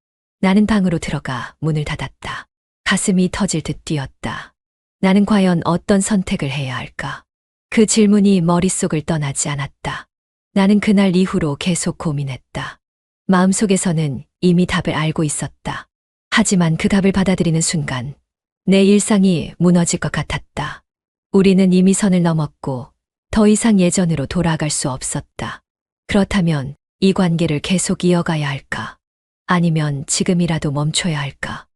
나는 방으로 들어가 문을 닫았다. 가슴이 터질 듯 뛰었다. 나는 과연 어떤 선택을 해야 할까? 그 질문이 머릿속을 떠나지 않았다. 나는 그날 이후로 계속 고민했다. 마음속에서는 이미 답을 알고 있었다. 하지만 그 답을 받아들이는 순간 내 일상이 무너질 것 같았다. 우리는 이미 선을 넘었고 더 이상 예전으로 돌아갈 수 없었다. 그렇다면 이 관계를 계속 이어가야 할까? 아니면 지금이라도 멈춰야 할까?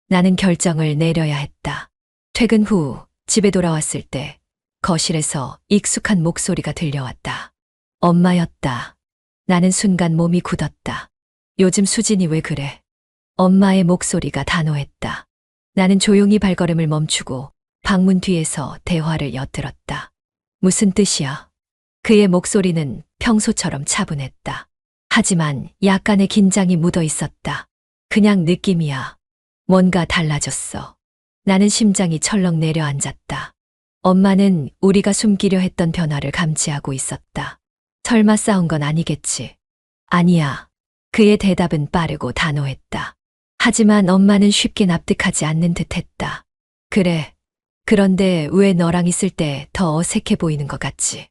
나는 결정을 내려야 했다. 퇴근 후 집에 돌아왔을 때 거실에서 익숙한 목소리가 들려왔다. 엄마였다. 나는 순간 몸이 굳었다. 요즘 수진이 왜 그래? 엄마의 목소리가 단호했다. 나는 조용히 발걸음을 멈추고 방문 뒤에서 대화를 엿들었다. 무슨 뜻이야? 그의 목소리는 평소처럼 차분했다. 하지만 약간의 긴장이 묻어 있었다. 그냥 느낌이야. 뭔가 달라졌어. 나는 심장이 철렁 내려앉았다. 엄마는 우리가 숨기려 했던 변화를 감지하고 있었다. 설마 싸운 건 아니겠지? 아니야. 그의 대답은 빠르고 단호했다. 하지만 엄마는 쉽게 납득하지 않는 듯했다. 그래. 그런데 왜 너랑 있을 때 더 어색해 보이는 것 같지?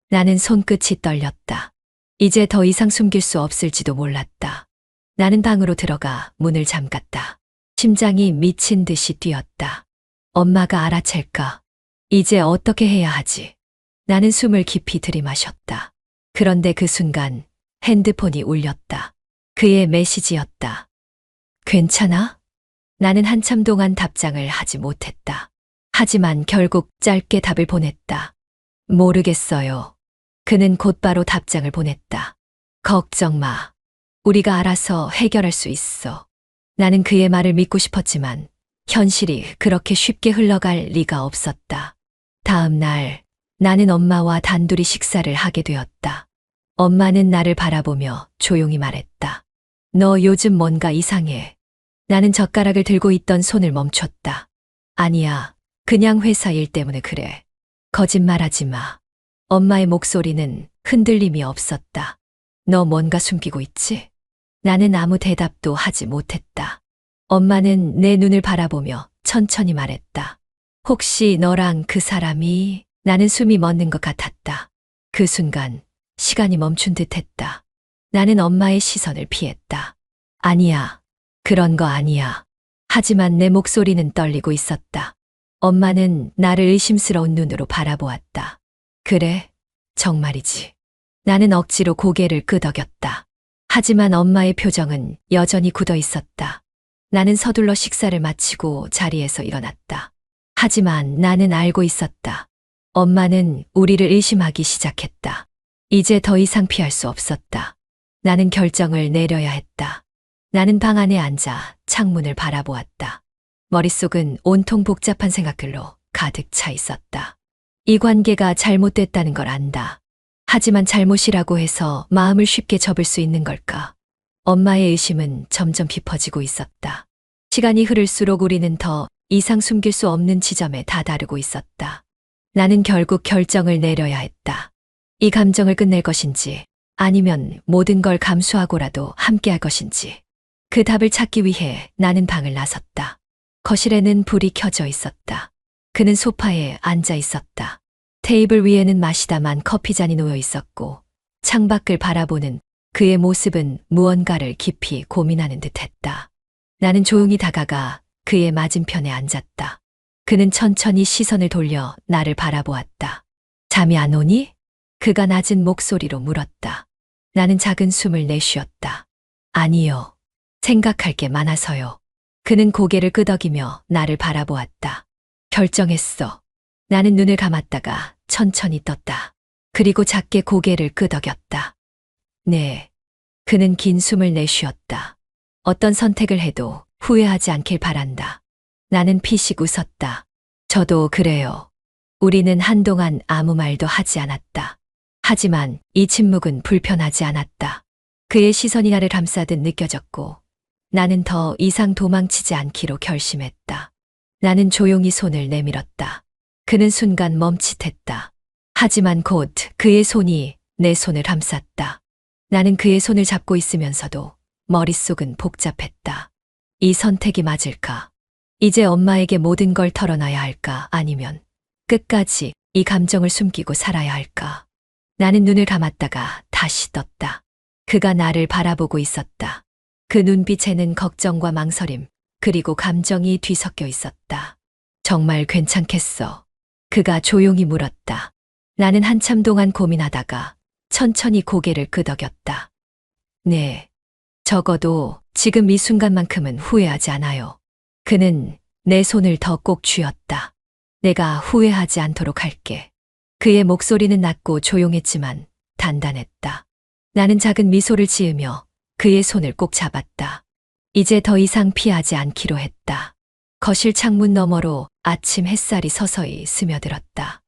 나는 손끝이 떨렸다. 이제 더 이상 숨길 수 없을지도 몰랐다. 나는 방으로 들어가 문을 잠갔다. 심장이 미친 듯이 뛰었다. 엄마가 알아챌까? 이제 어떻게 해야 하지? 나는 숨을 깊이 들이마셨다. 그런데 그 순간 핸드폰이 울렸다. 그의 메시지였다. 괜찮아? 나는 한참 동안 답장을 하지 못했다. 하지만 결국 짧게 답을 보냈다. 모르겠어요. 그는 곧바로 답장을 보냈다. 걱정 마. 우리가 알아서 해결할 수 있어. 나는 그의 말을 믿고 싶었지만 현실이 그렇게 쉽게 흘러갈 리가 없었다. 다음 날 나는 엄마와 단둘이 식사를 하게 되었다. 엄마는 나를 바라보며 조용히 말했다. 너 요즘 뭔가 이상해. 나는 젓가락을 들고 있던 손을 멈췄다. 아니야. 그냥 회사 일 때문에 그래. 거짓말하지 마. 엄마의 목소리는 흔들림이 없었다. 너 뭔가 숨기고 있지? 나는 아무 대답도 하지 못했다. 엄마는 내 눈을 바라보며 천천히 말했다. 혹시 너랑 그 사람이... 나는 숨이 멎는 것 같았다. 그 순간 시간이 멈춘 듯 했다. 나는 엄마의 시선을 피했다. 아니야. 그런 거 아니야. 하지만 내 목소리는 떨리고 있었다. 엄마는 나를 의심스러운 눈으로 바라보았다. 그래, 정말이지. 나는 억지로 고개를 끄덕였다. 하지만 엄마의 표정은 여전히 굳어 있었다. 나는 서둘러 식사를 마치고 자리에서 일어났다. 하지만 나는 알고 있었다. 엄마는 우리를 의심하기 시작했다. 이제 더 이상 피할 수 없었다. 나는 결정을 내려야 했다. 나는 방 안에 앉아 창문을 바라보았다. 머릿속은 온통 복잡한 생각들로 가득 차 있었다. 이 관계가 잘못됐다는 걸 안다. 하지만 잘못이라고 해서 마음을 쉽게 접을 수 있는 걸까? 엄마의 의심은 점점 깊어지고 있었다. 시간이 흐를수록 우리는 더 이상 숨길 수 없는 지점에 다다르고 있었다. 나는 결국 결정을 내려야 했다. 이 감정을 끝낼 것인지 아니면 모든 걸 감수하고라도 함께할 것인지. 그 답을 찾기 위해 나는 방을 나섰다. 거실에는 불이 켜져 있었다. 그는 소파에 앉아 있었다. 테이블 위에는 마시다만 커피잔이 놓여 있었고 창밖을 바라보는 그의 모습은 무언가를 깊이 고민하는 듯했다. 나는 조용히 다가가 그의 맞은편에 앉았다. 그는 천천히 시선을 돌려 나를 바라보았다. 잠이 안 오니? 그가 낮은 목소리로 물었다. 나는 작은 숨을 내쉬었다. 아니요. 생각할 게 많아서요. 그는 고개를 끄덕이며 나를 바라보았다. 결정했어. 나는 눈을 감았다가 천천히 떴다. 그리고 작게 고개를 끄덕였다. 네. 그는 긴 숨을 내쉬었다. 어떤 선택을 해도 후회하지 않길 바란다. 나는 피식 웃었다. 저도 그래요. 우리는 한동안 아무 말도 하지 않았다. 하지만 이 침묵은 불편하지 않았다. 그의 시선이 나를 감싸듯 느껴졌고 나는 더 이상 도망치지 않기로 결심했다. 나는 조용히 손을 내밀었다. 그는 순간 멈칫했다. 하지만 곧 그의 손이 내 손을 감쌌다. 나는 그의 손을 잡고 있으면서도 머릿속은 복잡했다. 이 선택이 맞을까? 이제 엄마에게 모든 걸 털어놔야 할까? 아니면 끝까지 이 감정을 숨기고 살아야 할까? 나는 눈을 감았다가 다시 떴다. 그가 나를 바라보고 있었다. 그 눈빛에는 걱정과 망설임, 그리고 감정이 뒤섞여 있었다. 정말 괜찮겠어? 그가 조용히 물었다. 나는 한참 동안 고민하다가 천천히 고개를 끄덕였다. 네. 적어도 지금 이 순간만큼은 후회하지 않아요. 그는 내 손을 더 꼭 쥐었다. 내가 후회하지 않도록 할게. 그의 목소리는 낮고 조용했지만 단단했다. 나는 작은 미소를 지으며 그의 손을 꼭 잡았다. 이제 더 이상 피하지 않기로 했다. 거실 창문 너머로 아침 햇살이 서서히 스며들었다.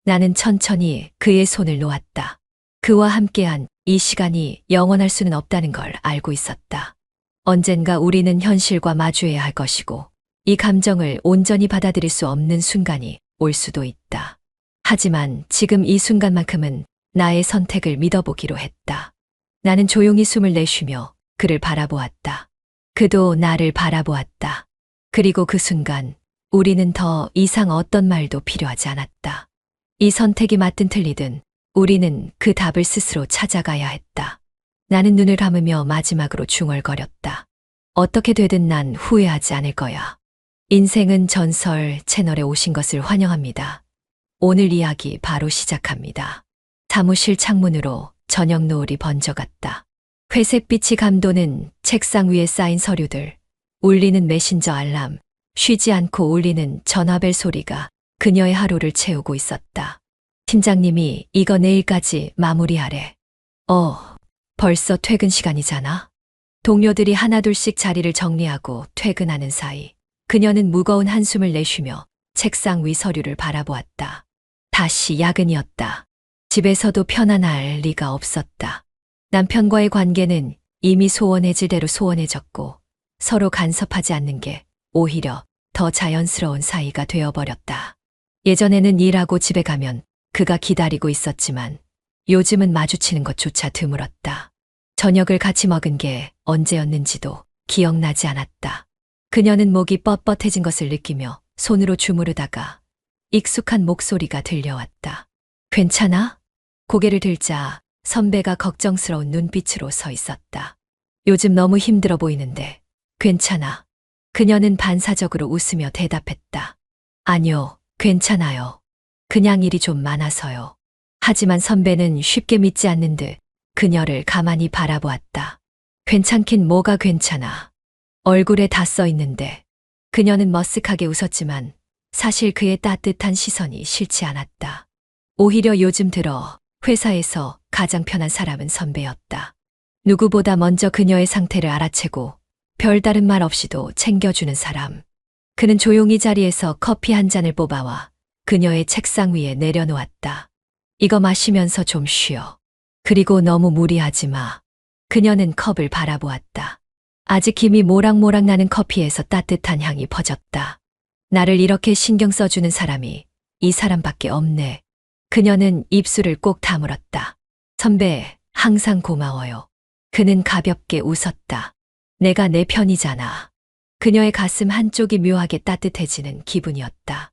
나는 천천히 그의 손을 놓았다. 그와 함께한 이 시간이 영원할 수는 없다는 걸 알고 있었다. 언젠가 우리는 현실과 마주해야 할 것이고 이 감정을 온전히 받아들일 수 없는 순간이 올 수도 있다. 하지만 지금 이 순간만큼은 나의 선택을 믿어보기로 했다. 나는 조용히 숨을 내쉬며 그를 바라보았다. 그도 나를 바라보았다. 그리고 그 순간 우리는 더 이상 어떤 말도 필요하지 않았다. 이 선택이 맞든 틀리든 우리는 그 답을 스스로 찾아가야 했다. 나는 눈을 감으며 마지막으로 중얼거렸다. 어떻게 되든 난 후회하지 않을 거야. 인생은 전설 채널에 오신 것을 환영합니다. 오늘 이야기 바로 시작합니다. 사무실 창문으로 저녁 노을이 번져갔다. 회색빛이 감도는 책상 위에 쌓인 서류들, 울리는 메신저 알람, 쉬지 않고 울리는 전화벨 소리가 그녀의 하루를 채우고 있었다. 팀장님이 이거 내일까지 마무리하래. 벌써 퇴근 시간이잖아. 동료들이 하나둘씩 자리를 정리하고 퇴근하는 사이 그녀는 무거운 한숨을 내쉬며 책상 위 서류를 바라보았다. 다시 야근이었다. 집에서도 편안할 리가 없었다. 남편과의 관계는 이미 소원해질 대로 소원해졌고 서로 간섭하지 않는 게 오히려 더 자연스러운 사이가 되어버렸다. 예전에는 일하고 집에 가면 그가 기다리고 있었지만 요즘은 마주치는 것조차 드물었다. 저녁을 같이 먹은 게 언제였는지도 기억나지 않았다. 그녀는 목이 뻣뻣해진 것을 느끼며 손으로 주무르다가 익숙한 목소리가 들려왔다. 괜찮아? 고개를 들자 선배가 걱정스러운 눈빛으로 서 있었다. 요즘 너무 힘들어 보이는데 괜찮아. 그녀는 반사적으로 웃으며 대답했다. 아니요, 괜찮아요. 그냥 일이 좀 많아서요. 하지만 선배는 쉽게 믿지 않는 듯 그녀를 가만히 바라보았다. 괜찮긴 뭐가 괜찮아. 얼굴에 다 써 있는데. 그녀는 머쓱하게 웃었지만 사실 그의 따뜻한 시선이 싫지 않았다. 오히려 요즘 들어 회사에서 가장 편한 사람은 선배였다. 누구보다 먼저 그녀의 상태를 알아채고 별다른 말 없이도 챙겨주는 사람. 그는 조용히 자리에서 커피 한 잔을 뽑아와 그녀의 책상 위에 내려놓았다. 이거 마시면서 좀 쉬어. 그리고 너무 무리하지 마. 그녀는 컵을 바라보았다. 아직 김이 모락모락 나는 커피에서 따뜻한 향이 퍼졌다. 나를 이렇게 신경 써주는 사람이 이 사람밖에 없네. 그녀는 입술을 꼭 다물었다. 선배, 항상 고마워요. 그는 가볍게 웃었다. 내가 내 편이잖아. 그녀의 가슴 한쪽이 묘하게 따뜻해지는 기분이었다.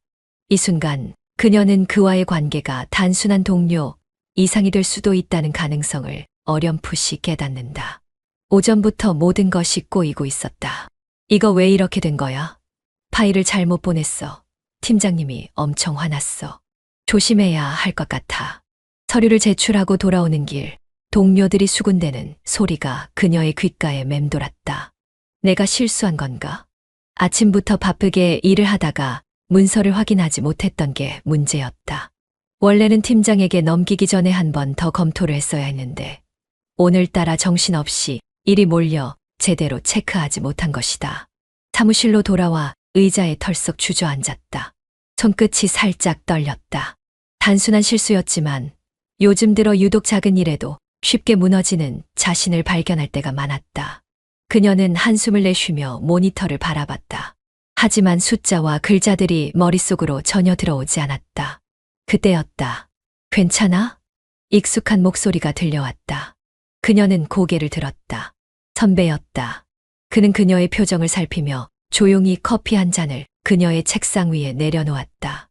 이 순간 그녀는 그와의 관계가 단순한 동료 이상이 될 수도 있다는 가능성을 어렴풋이 깨닫는다. 오전부터 모든 것이 꼬이고 있었다. 이거 왜 이렇게 된 거야? 파일을 잘못 보냈어. 팀장님이 엄청 화났어. 조심해야 할 것 같아. 서류를 제출하고 돌아오는 길, 동료들이 수군대는 소리가 그녀의 귓가에 맴돌았다. 내가 실수한 건가? 아침부터 바쁘게 일을 하다가 문서를 확인하지 못했던 게 문제였다. 원래는 팀장에게 넘기기 전에 한 번 더 검토를 했어야 했는데 오늘따라 정신없이 일이 몰려 제대로 체크하지 못한 것이다. 사무실로 돌아와 의자에 털썩 주저앉았다. 손끝이 살짝 떨렸다. 단순한 실수였지만 요즘 들어 유독 작은 일에도 쉽게 무너지는 자신을 발견할 때가 많았다. 그녀는 한숨을 내쉬며 모니터를 바라봤다. 하지만 숫자와 글자들이 머릿속으로 전혀 들어오지 않았다. 그때였다. 괜찮아? 익숙한 목소리가 들려왔다. 그녀는 고개를 들었다. 선배였다. 그는 그녀의 표정을 살피며 조용히 커피 한 잔을 그녀의 책상 위에 내려놓았다.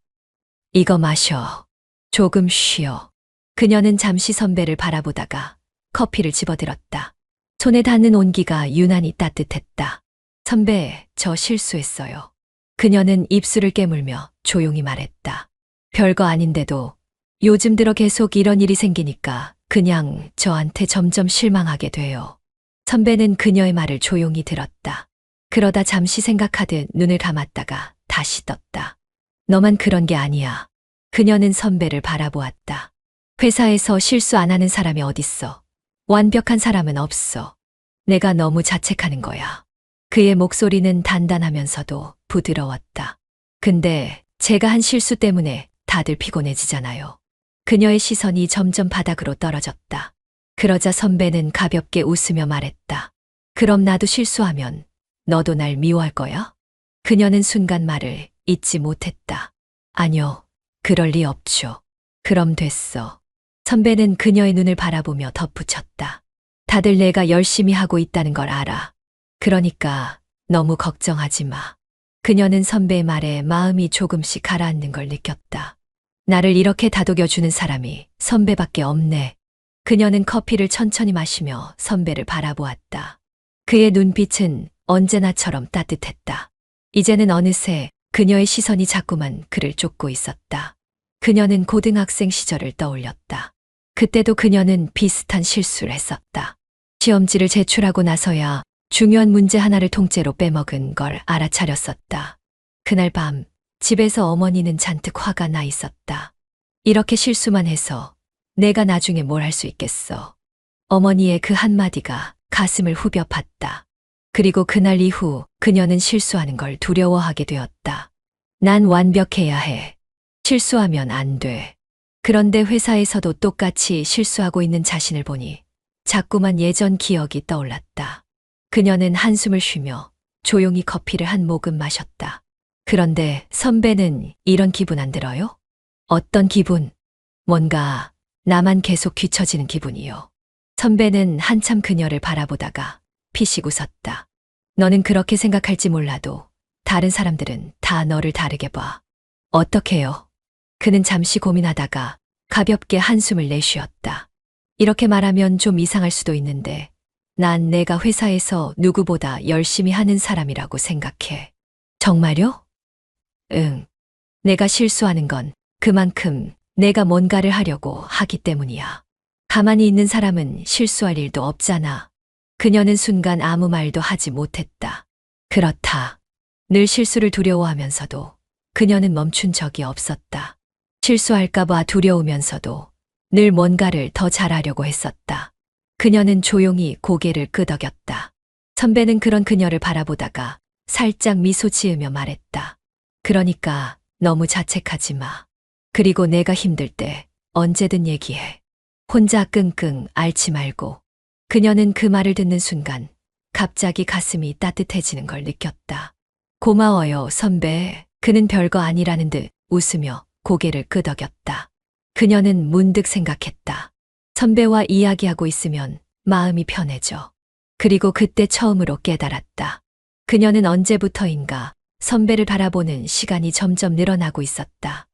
이거 마셔. 조금 쉬어. 그녀는 잠시 선배를 바라보다가 커피를 집어들었다. 손에 닿는 온기가 유난히 따뜻했다. 선배, 저 실수했어요. 그녀는 입술을 깨물며 조용히 말했다. 별거 아닌데도 요즘 들어 계속 이런 일이 생기니까 그냥 저한테 점점 실망하게 돼요. 선배는 그녀의 말을 조용히 들었다. 그러다 잠시 생각하듯 눈을 감았다가 다시 떴다. 너만 그런 게 아니야. 그녀는 선배를 바라보았다. 회사에서 실수 안 하는 사람이 어딨어. 완벽한 사람은 없어. 내가 너무 자책하는 거야. 그의 목소리는 단단하면서도 부드러웠다. 근데 제가 한 실수 때문에 다들 피곤해지잖아요. 그녀의 시선이 점점 바닥으로 떨어졌다. 그러자 선배는 가볍게 웃으며 말했다. 그럼 나도 실수하면 너도 날 미워할 거야? 그녀는 순간 말을 잇지 못했다. 아니요, 그럴 리 없죠. 그럼 됐어. 선배는 그녀의 눈을 바라보며 덧붙였다. 다들 내가 열심히 하고 있다는 걸 알아. 그러니까 너무 걱정하지 마. 그녀는 선배의 말에 마음이 조금씩 가라앉는 걸 느꼈다. 나를 이렇게 다독여주는 사람이 선배밖에 없네. 그녀는 커피를 천천히 마시며 선배를 바라보았다. 그의 눈빛은 언제나처럼 따뜻했다. 이제는 어느새 그녀의 시선이 자꾸만 그를 쫓고 있었다. 그녀는 고등학생 시절을 떠올렸다. 그때도 그녀는 비슷한 실수를 했었다. 시험지를 제출하고 나서야 중요한 문제 하나를 통째로 빼먹은 걸 알아차렸었다. 그날 밤 집에서 어머니는 잔뜩 화가 나 있었다. 이렇게 실수만 해서 내가 나중에 뭘 할 수 있겠어. 어머니의 그 한마디가 가슴을 후벼 팠다. 그리고 그날 이후 그녀는 실수하는 걸 두려워하게 되었다. 난 완벽해야 해. 실수하면 안 돼. 그런데 회사에서도 똑같이 실수하고 있는 자신을 보니 자꾸만 예전 기억이 떠올랐다. 그녀는 한숨을 쉬며 조용히 커피를 한 모금 마셨다. 그런데 선배는 이런 기분 안 들어요? 어떤 기분? 뭔가 나만 계속 뒤처지는 기분이요. 선배는 한참 그녀를 바라보다가 피식 웃었다. 너는 그렇게 생각할지 몰라도 다른 사람들은 다 너를 다르게 봐. 어떡해요? 그는 잠시 고민하다가 가볍게 한숨을 내쉬었다. 이렇게 말하면 좀 이상할 수도 있는데 난 내가 회사에서 누구보다 열심히 하는 사람이라고 생각해. 정말요? 응. 내가 실수하는 건 그만큼 내가 뭔가를 하려고 하기 때문이야. 가만히 있는 사람은 실수할 일도 없잖아. 그녀는 순간 아무 말도 하지 못했다. 그렇다. 늘 실수를 두려워하면서도 그녀는 멈춘 적이 없었다. 실수할까봐 두려우면서도 늘 뭔가를 더 잘하려고 했었다. 그녀는 조용히 고개를 끄덕였다. 선배는 그런 그녀를 바라보다가 살짝 미소 지으며 말했다. 그러니까 너무 자책하지 마. 그리고 내가 힘들 때 언제든 얘기해. 혼자 끙끙 앓지 말고. 그녀는 그 말을 듣는 순간 갑자기 가슴이 따뜻해지는 걸 느꼈다. 고마워요, 선배. 그는 별거 아니라는 듯 웃으며 고개를 끄덕였다. 그녀는 문득 생각했다. 선배와 이야기하고 있으면 마음이 편해져. 그리고 그때 처음으로 깨달았다. 그녀는 언제부터인가 선배를 바라보는 시간이 점점 늘어나고 있었다.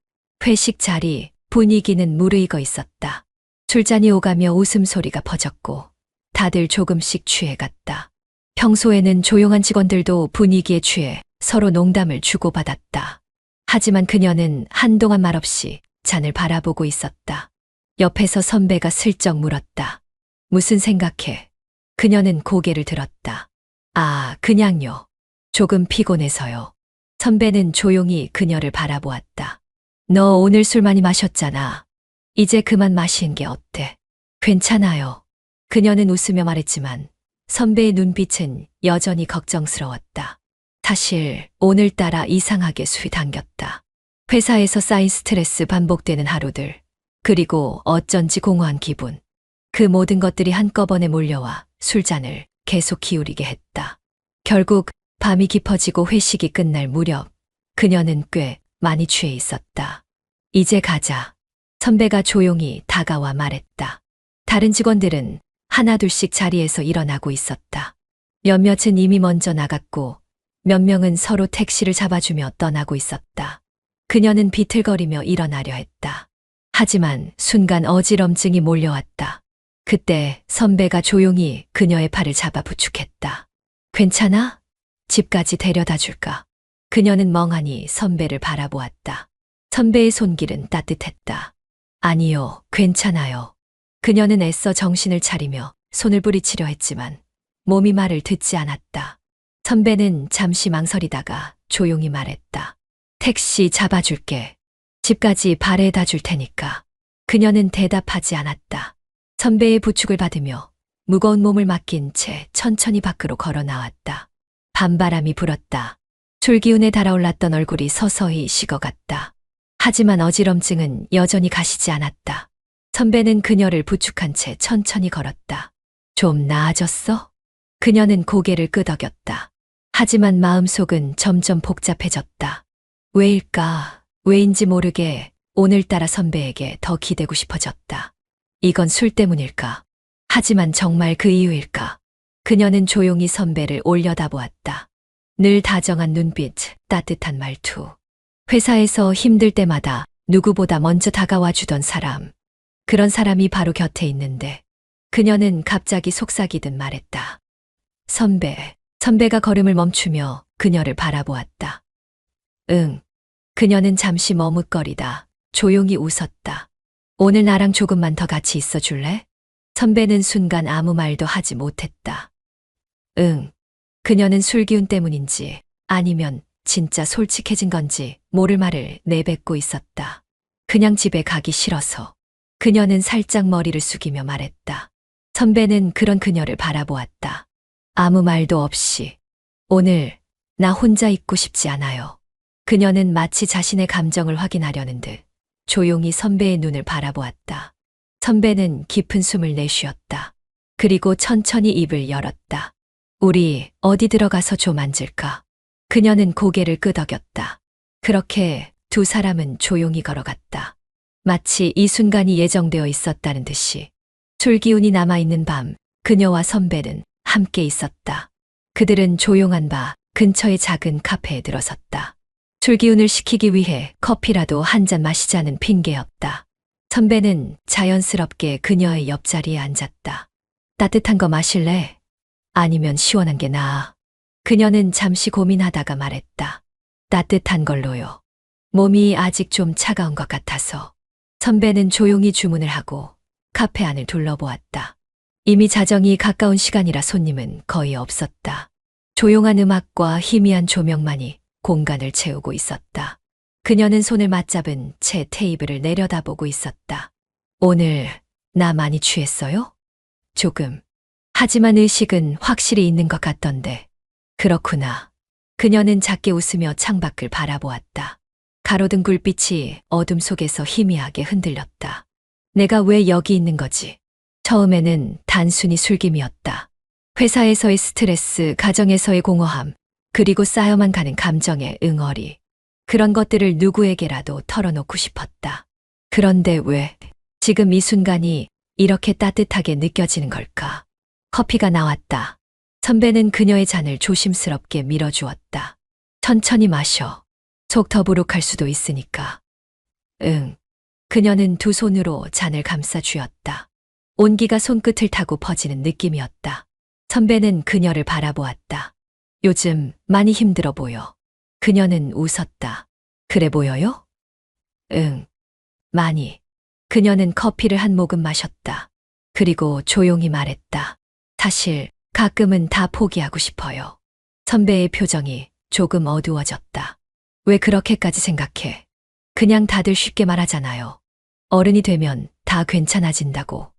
회식 자리, 분위기는 무르익어 있었다. 술잔이 오가며 웃음소리가 퍼졌고 다들 조금씩 취해갔다. 평소에는 조용한 직원들도 분위기에 취해 서로 농담을 주고받았다. 하지만 그녀는 한동안 말없이 잔을 바라보고 있었다. 옆에서 선배가 슬쩍 물었다. 무슨 생각해? 그녀는 고개를 들었다. 아, 그냥요. 조금 피곤해서요. 선배는 조용히 그녀를 바라보았다. 너 오늘 술 많이 마셨잖아. 이제 그만 마시는 게 어때? 괜찮아요. 그녀는 웃으며 말했지만 선배의 눈빛은 여전히 걱정스러웠다. 사실 오늘따라 이상하게 술이 당겼다. 회사에서 쌓인 스트레스, 반복되는 하루들, 그리고 어쩐지 공허한 기분. 그 모든 것들이 한꺼번에 몰려와 술잔을 계속 기울이게 했다. 결국 밤이 깊어지고 회식이 끝날 무렵 그녀는 꽤 많이 취해 있었다. 이제 가자. 선배가 조용히 다가와 말했다. 다른 직원들은 하나둘씩 자리에서 일어나고 있었다. 몇몇은 이미 먼저 나갔고 몇 명은 서로 택시를 잡아주며 떠나고 있었다. 그녀는 비틀거리며 일어나려 했다. 하지만 순간 어지럼증이 몰려왔다. 그때 선배가 조용히 그녀의 팔을 잡아 부축했다. 괜찮아? 집까지 데려다 줄까? 그녀는 멍하니 선배를 바라보았다. 선배의 손길은 따뜻했다. 아니요, 괜찮아요. 그녀는 애써 정신을 차리며 손을 부리치려 했지만 몸이 말을 듣지 않았다. 선배는 잠시 망설이다가 조용히 말했다. 택시 잡아줄게. 집까지 발에다 줄 테니까. 그녀는 대답하지 않았다. 선배의 부축을 받으며 무거운 몸을 맡긴 채 천천히 밖으로 걸어 나왔다. 밤바람이 불었다. 술기운에 달아올랐던 얼굴이 서서히 식어갔다. 하지만 어지럼증은 여전히 가시지 않았다. 선배는 그녀를 부축한 채 천천히 걸었다. 좀 나아졌어? 그녀는 고개를 끄덕였다. 하지만 마음속은 점점 복잡해졌다. 왜일까? 왜인지 모르게 오늘따라 선배에게 더 기대고 싶어졌다. 이건 술 때문일까? 하지만 정말 그 이유일까? 그녀는 조용히 선배를 올려다보았다. 늘 다정한 눈빛, 따뜻한 말투. 회사에서 힘들 때마다 누구보다 먼저 다가와 주던 사람. 그런 사람이 바로 곁에 있는데 그녀는 갑자기 속삭이듯 말했다. 선배. 선배가 걸음을 멈추며 그녀를 바라보았다. 응. 그녀는 잠시 머뭇거리다 조용히 웃었다. 오늘 나랑 조금만 더 같이 있어 줄래? 선배는 순간 아무 말도 하지 못했다. 응. 그녀는 술기운 때문인지 아니면 진짜 솔직해진 건지 모를 말을 내뱉고 있었다. 그냥 집에 가기 싫어서. 그녀는 살짝 머리를 숙이며 말했다. 선배는 그런 그녀를 바라보았다. 아무 말도 없이. 오늘 나 혼자 있고 싶지 않아요. 그녀는 마치 자신의 감정을 확인하려는 듯 조용히 선배의 눈을 바라보았다. 선배는 깊은 숨을 내쉬었다. 그리고 천천히 입을 열었다. 우리 어디 들어가서 좀 앉을까? 그녀는 고개를 끄덕였다. 그렇게 두 사람은 조용히 걸어갔다. 마치 이 순간이 예정되어 있었다는 듯이. 술 기운이 남아있는 밤, 그녀와 선배는 함께 있었다. 그들은 조용한 바 근처의 작은 카페에 들어섰다. 술 기운을 식히기 위해 커피라도 한 잔 마시자는 핑계였다. 선배는 자연스럽게 그녀의 옆자리에 앉았다. 따뜻한 거 마실래? 아니면 시원한 게 나아. 그녀는 잠시 고민하다가 말했다. 따뜻한 걸로요. 몸이 아직 좀 차가운 것 같아서. 선배는 조용히 주문을 하고 카페 안을 둘러보았다. 이미 자정이 가까운 시간이라 손님은 거의 없었다. 조용한 음악과 희미한 조명만이 공간을 채우고 있었다. 그녀는 손을 맞잡은 채 테이블을 내려다보고 있었다. 오늘 나 많이 취했어요? 조금. 하지만 의식은 확실히 있는 것 같던데. 그렇구나. 그녀는 작게 웃으며 창밖을 바라보았다. 가로등 불빛이 어둠 속에서 희미하게 흔들렸다. 내가 왜 여기 있는 거지? 처음에는 단순히 술김이었다. 회사에서의 스트레스, 가정에서의 공허함, 그리고 쌓여만 가는 감정의 응어리. 그런 것들을 누구에게라도 털어놓고 싶었다. 그런데 왜 지금 이 순간이 이렇게 따뜻하게 느껴지는 걸까? 커피가 나왔다. 선배는 그녀의 잔을 조심스럽게 밀어주었다. 천천히 마셔. 속 더부룩할 수도 있으니까. 응. 그녀는 두 손으로 잔을 감싸 쥐었다. 온기가 손끝을 타고 퍼지는 느낌이었다. 선배는 그녀를 바라보았다. 요즘 많이 힘들어 보여. 그녀는 웃었다. 그래 보여요? 응. 많이. 그녀는 커피를 한 모금 마셨다. 그리고 조용히 말했다. 사실 가끔은 다 포기하고 싶어요. 선배의 표정이 조금 어두워졌다. 왜 그렇게까지 생각해? 그냥 다들 쉽게 말하잖아요. 어른이 되면 다 괜찮아진다고.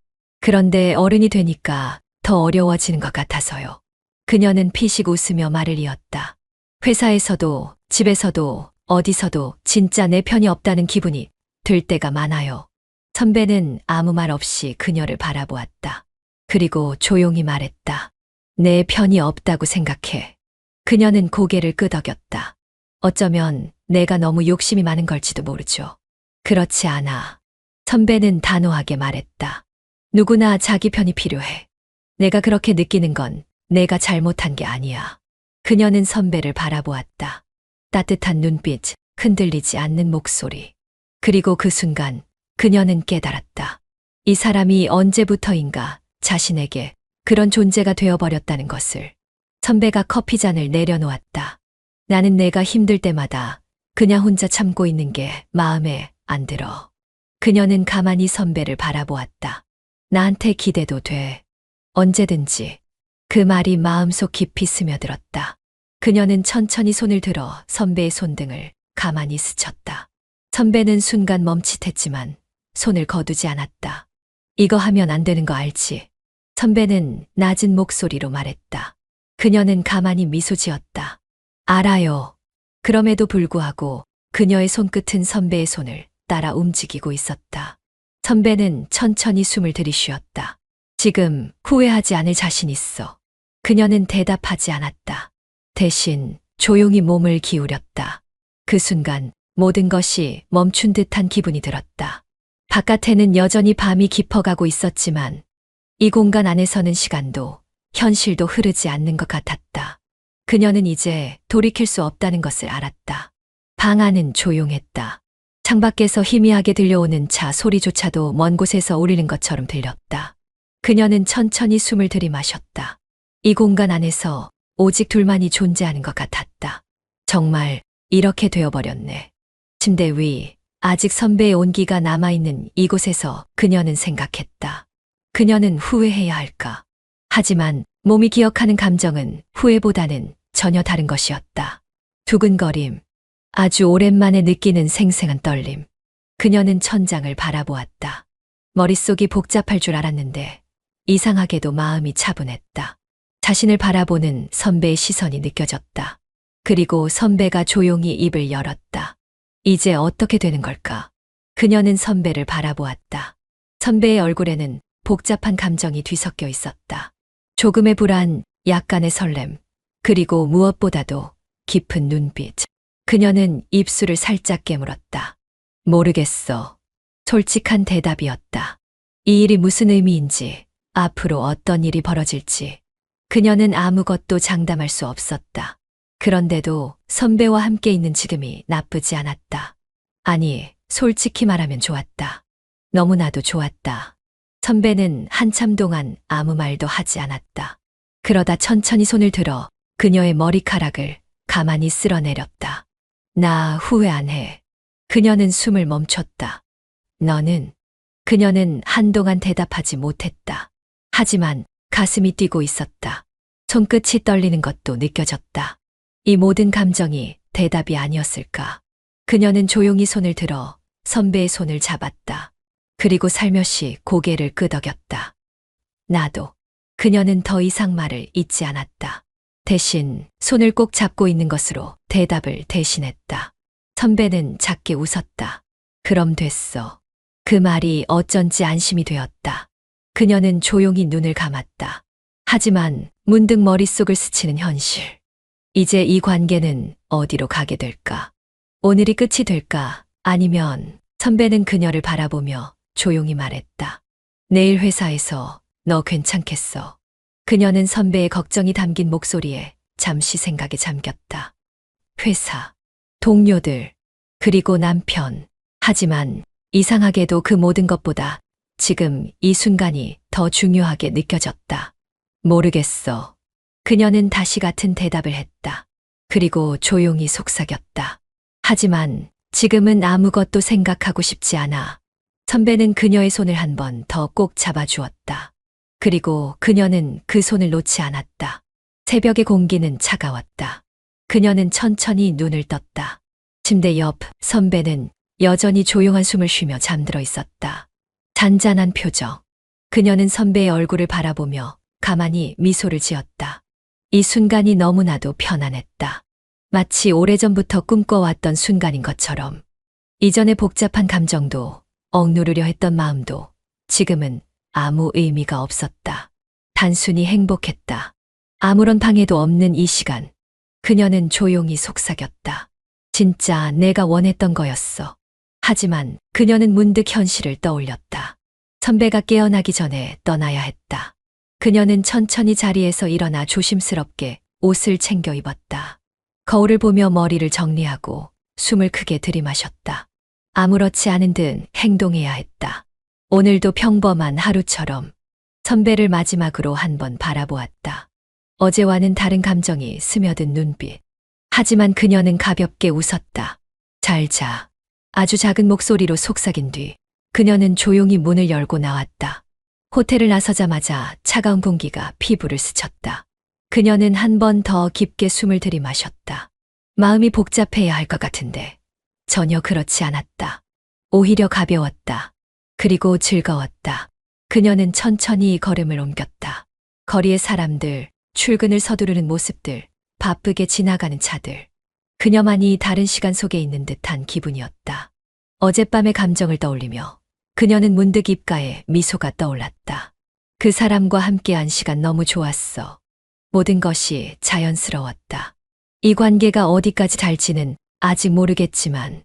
그런데 어른이 되니까 더 어려워지는 것 같아서요. 그녀는 피식 웃으며 말을 이었다. 회사에서도 집에서도 어디서도 진짜 내 편이 없다는 기분이 들 때가 많아요. 선배는 아무 말 없이 그녀를 바라보았다. 그리고 조용히 말했다. 내 편이 없다고 생각해. 그녀는 고개를 끄덕였다. 어쩌면 내가 너무 욕심이 많은 걸지도 모르죠. 그렇지 않아. 선배는 단호하게 말했다. 누구나 자기 편이 필요해. 내가 그렇게 느끼는 건 내가 잘못한 게 아니야. 그녀는 선배를 바라보았다. 따뜻한 눈빛, 흔들리지 않는 목소리. 그리고 그 순간 그녀는 깨달았다. 이 사람이 언제부터인가 자신에게 그런 존재가 되어버렸다는 것을. 선배가 커피잔을 내려놓았다. 나는 내가 힘들 때마다 그냥 혼자 참고 있는 게 마음에 안 들어. 그녀는 가만히 선배를 바라보았다. 나한테 기대도 돼. 언제든지. 그 말이 마음속 깊이 스며들었다. 그녀는 천천히 손을 들어 선배의 손등을 가만히 스쳤다. 선배는 순간 멈칫했지만 손을 거두지 않았다. 이거 하면 안 되는 거 알지? 선배는 낮은 목소리로 말했다. 그녀는 가만히 미소 지었다. 알아요. 그럼에도 불구하고 그녀의 손끝은 선배의 손을 따라 움직이고 있었다. 선배는 천천히 숨을 들이쉬었다. 지금 후회하지 않을 자신 있어. 그녀는 대답하지 않았다. 대신 조용히 몸을 기울였다. 그 순간 모든 것이 멈춘 듯한 기분이 들었다. 바깥에는 여전히 밤이 깊어가고 있었지만 이 공간 안에서는 시간도 현실도 흐르지 않는 것 같았다. 그녀는 이제 돌이킬 수 없다는 것을 알았다. 방 안은 조용했다. 창밖에서 희미하게 들려오는 차 소리조차도 먼 곳에서 울리는 것처럼 들렸다. 그녀는 천천히 숨을 들이마셨다. 이 공간 안에서 오직 둘만이 존재하는 것 같았다. 정말 이렇게 되어버렸네. 침대 위, 아직 선배의 온기가 남아있는 이곳에서 그녀는 생각했다. 그녀는 후회해야 할까? 하지만 몸이 기억하는 감정은 후회보다는 전혀 다른 것이었다. 두근거림, 아주 오랜만에 느끼는 생생한 떨림. 그녀는 천장을 바라보았다. 머릿속이 복잡할 줄 알았는데 이상하게도 마음이 차분했다. 자신을 바라보는 선배의 시선이 느껴졌다. 그리고 선배가 조용히 입을 열었다. 이제 어떻게 되는 걸까? 그녀는 선배를 바라보았다. 선배의 얼굴에는 복잡한 감정이 뒤섞여 있었다. 조금의 불안, 약간의 설렘, 그리고 무엇보다도 깊은 눈빛. 그녀는 입술을 살짝 깨물었다. 모르겠어. 솔직한 대답이었다. 이 일이 무슨 의미인지, 앞으로 어떤 일이 벌어질지, 그녀는 아무것도 장담할 수 없었다. 그런데도 선배와 함께 있는 지금이 나쁘지 않았다. 아니, 솔직히 말하면 좋았다. 너무나도 좋았다. 선배는 한참 동안 아무 말도 하지 않았다. 그러다 천천히 손을 들어 그녀의 머리카락을 가만히 쓸어내렸다. 나 후회 안 해. 그녀는 숨을 멈췄다. 너는? 그녀는 한동안 대답하지 못했다. 하지만 가슴이 뛰고 있었다. 손끝이 떨리는 것도 느껴졌다. 이 모든 감정이 대답이 아니었을까. 그녀는 조용히 손을 들어 선배의 손을 잡았다. 그리고 살며시 고개를 끄덕였다. 나도. 그녀는 더 이상 말을 잇지 않았다. 대신 손을 꼭 잡고 있는 것으로 대답을 대신했다. 선배는 작게 웃었다. 그럼 됐어. 그 말이 어쩐지 안심이 되었다. 그녀는 조용히 눈을 감았다. 하지만 문득 머릿속을 스치는 현실. 이제 이 관계는 어디로 가게 될까? 오늘이 끝이 될까? 아니면 선배는 그녀를 바라보며 조용히 말했다. 내일 회사에서 너 괜찮겠어? 그녀는 선배의 걱정이 담긴 목소리에 잠시 생각에 잠겼다. 회사, 동료들, 그리고 남편. 하지만 이상하게도 그 모든 것보다 지금 이 순간이 더 중요하게 느껴졌다. 모르겠어. 그녀는 다시 같은 대답을 했다. 그리고 조용히 속삭였다. 하지만 지금은 아무것도 생각하고 싶지 않아. 선배는 그녀의 손을 한 번 더 꼭 잡아주었다. 그리고 그녀는 그 손을 놓지 않았다. 새벽의 공기는 차가웠다. 그녀는 천천히 눈을 떴다. 침대 옆 선배는 여전히 조용한 숨을 쉬며 잠들어 있었다. 잔잔한 표정. 그녀는 선배의 얼굴을 바라보며 가만히 미소를 지었다. 이 순간이 너무나도 편안했다. 마치 오래전부터 꿈꿔왔던 순간인 것처럼. 이전의 복잡한 감정도 억누르려 했던 마음도 지금은 아무 의미가 없었다. 단순히 행복했다. 아무런 방해도 없는 이 시간. 그녀는 조용히 속삭였다. 진짜 내가 원했던 거였어. 하지만 그녀는 문득 현실을 떠올렸다. 선배가 깨어나기 전에 떠나야 했다. 그녀는 천천히 자리에서 일어나 조심스럽게 옷을 챙겨 입었다. 거울을 보며 머리를 정리하고 숨을 크게 들이마셨다. 아무렇지 않은 듯 행동해야 했다. 오늘도 평범한 하루처럼 선배를 마지막으로 한번 바라보았다. 어제와는 다른 감정이 스며든 눈빛. 하지만 그녀는 가볍게 웃었다. 잘 자. 아주 작은 목소리로 속삭인 뒤 그녀는 조용히 문을 열고 나왔다. 호텔을 나서자마자 차가운 공기가 피부를 스쳤다. 그녀는 한 번 더 깊게 숨을 들이마셨다. 마음이 복잡해야 할 것 같은데 전혀 그렇지 않았다. 오히려 가벼웠다. 그리고 즐거웠다. 그녀는 천천히 걸음을 옮겼다. 거리의 사람들, 출근을 서두르는 모습들, 바쁘게 지나가는 차들. 그녀만이 다른 시간 속에 있는 듯한 기분이었다. 어젯밤의 감정을 떠올리며 그녀는 문득 입가에 미소가 떠올랐다. 그 사람과 함께한 시간 너무 좋았어. 모든 것이 자연스러웠다. 이 관계가 어디까지 갈지는 아직 모르겠지만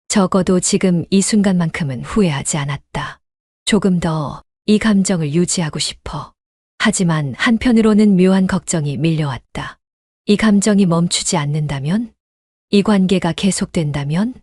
적어도 지금 이 순간만큼은 후회하지 않았다. 조금 더 이 감정을 유지하고 싶어. 하지만 한편으로는 묘한 걱정이 밀려왔다. 이 감정이 멈추지 않는다면? 이 관계가 계속된다면?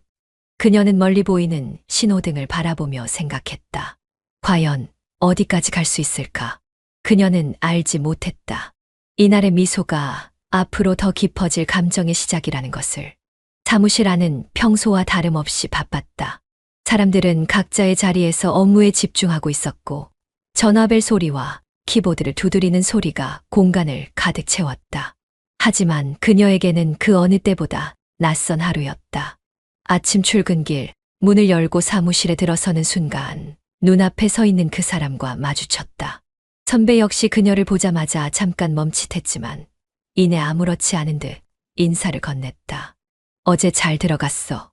그녀는 멀리 보이는 신호등을 바라보며 생각했다. 과연 어디까지 갈 수 있을까? 그녀는 알지 못했다. 이날의 미소가 앞으로 더 깊어질 감정의 시작이라는 것을. 사무실 안은 평소와 다름없이 바빴다. 사람들은 각자의 자리에서 업무에 집중하고 있었고 전화벨 소리와 키보드를 두드리는 소리가 공간을 가득 채웠다. 하지만 그녀에게는 그 어느 때보다 낯선 하루였다. 아침 출근길, 문을 열고 사무실에 들어서는 순간 눈앞에 서 있는 그 사람과 마주쳤다. 선배 역시 그녀를 보자마자 잠깐 멈칫했지만 이내 아무렇지 않은 듯 인사를 건넸다. 어제 잘 들어갔어.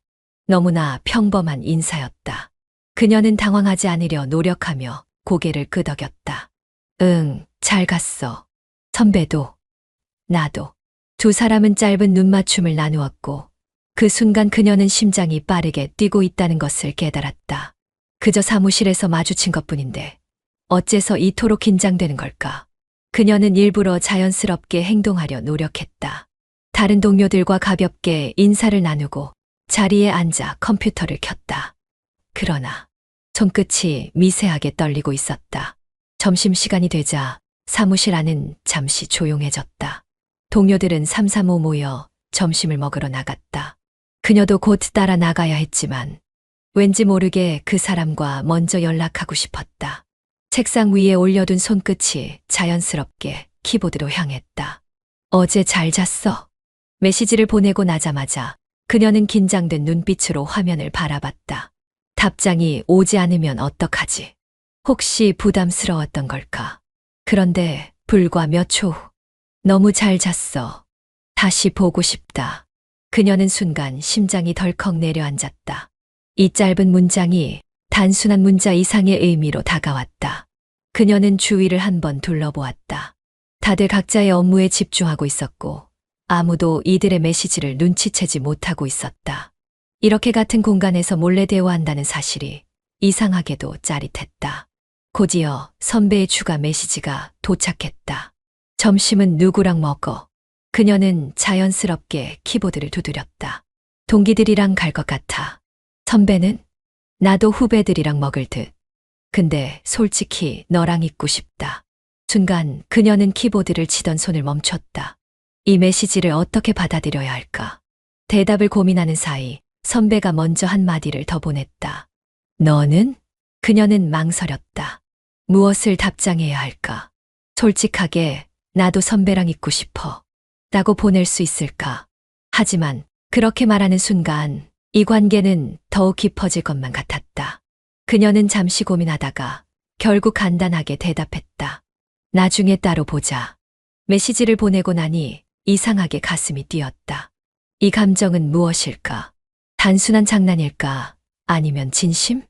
너무나 평범한 인사였다. 그녀는 당황하지 않으려 노력하며 고개를 끄덕였다. 응, 잘 갔어. 선배도, 나도. 두 사람은 짧은 눈맞춤을 나누었고 그 순간 그녀는 심장이 빠르게 뛰고 있다는 것을 깨달았다. 그저 사무실에서 마주친 것뿐인데 어째서 이토록 긴장되는 걸까? 그녀는 일부러 자연스럽게 행동하려 노력했다. 다른 동료들과 가볍게 인사를 나누고 자리에 앉아 컴퓨터를 켰다. 그러나 손끝이 미세하게 떨리고 있었다. 점심시간이 되자 사무실 안은 잠시 조용해졌다. 동료들은 삼삼오오 모여 점심을 먹으러 나갔다. 그녀도 곧 따라 나가야 했지만 왠지 모르게 그 사람과 먼저 연락하고 싶었다. 책상 위에 올려둔 손끝이 자연스럽게 키보드로 향했다. 어제 잘 잤어? 메시지를 보내고 나자마자 그녀는 긴장된 눈빛으로 화면을 바라봤다. 답장이 오지 않으면 어떡하지? 혹시 부담스러웠던 걸까? 그런데 불과 몇 초 후, 너무 잘 잤어. 다시 보고 싶다. 그녀는 순간 심장이 덜컥 내려앉았다. 이 짧은 문장이 단순한 문자 이상의 의미로 다가왔다. 그녀는 주위를 한번 둘러보았다. 다들 각자의 업무에 집중하고 있었고 아무도 이들의 메시지를 눈치채지 못하고 있었다. 이렇게 같은 공간에서 몰래 대화한다는 사실이 이상하게도 짜릿했다. 곧이어 선배의 추가 메시지가 도착했다. 점심은 누구랑 먹어? 그녀는 자연스럽게 키보드를 두드렸다. 동기들이랑 갈 것 같아. 선배는? 나도 후배들이랑 먹을 듯. 근데 솔직히 너랑 있고 싶다. 순간 그녀는 키보드를 치던 손을 멈췄다. 이 메시지를 어떻게 받아들여야 할까? 대답을 고민하는 사이 선배가 먼저 한마디를 더 보냈다. 너는? 그녀는 망설였다. 무엇을 답장해야 할까? 솔직하게 나도 선배랑 있고 싶어. 라고 보낼 수 있을까? 하지만 그렇게 말하는 순간 이 관계는 더욱 깊어질 것만 같았다. 그녀는 잠시 고민하다가 결국 간단하게 대답했다. 나중에 따로 보자. 메시지를 보내고 나니 이상하게 가슴이 뛰었다. 이 감정은 무엇일까? 단순한 장난일까? 아니면 진심?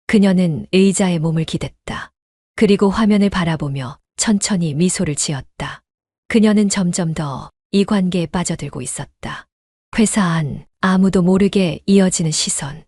그녀는 의자에 몸을 기댔다. 그리고 화면을 바라보며 천천히 미소를 지었다. 그녀는 점점 더 이 관계에 빠져들고 있었다. 회사 안 아무도 모르게 이어지는 시선.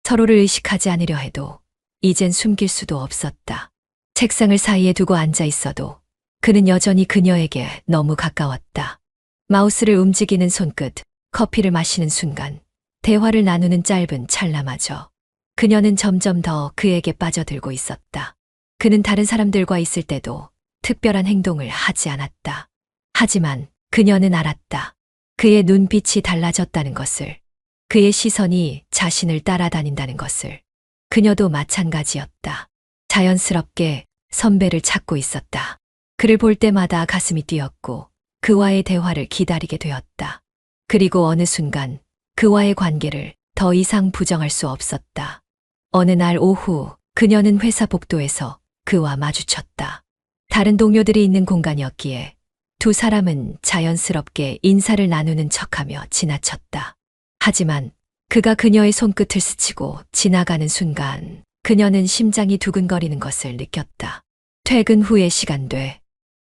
서로를 의식하지 않으려 해도 이젠 숨길 수도 없었다. 책상을 사이에 두고 앉아 있어도 그는 여전히 그녀에게 너무 가까웠다. 마우스를 움직이는 손끝, 커피를 마시는 순간, 대화를 나누는 짧은 찰나마저 그녀는 점점 더 그에게 빠져들고 있었다. 그는 다른 사람들과 있을 때도 특별한 행동을 하지 않았다. 하지만 그녀는 알았다. 그의 눈빛이 달라졌다는 것을, 그의 시선이 자신을 따라다닌다는 것을. 그녀도 마찬가지였다. 자연스럽게 선배를 찾고 있었다. 그를 볼 때마다 가슴이 뛰었고 그와의 대화를 기다리게 되었다. 그리고 어느 순간 그와의 관계를 더 이상 부정할 수 없었다. 어느 날 오후 그녀는 회사 복도에서 그와 마주쳤다. 다른 동료들이 있는 공간이었기에 두 사람은 자연스럽게 인사를 나누는 척하며 지나쳤다. 하지만 그가 그녀의 손끝을 스치고 지나가는 순간 그녀는 심장이 두근거리는 것을 느꼈다. 퇴근 후의 시간돼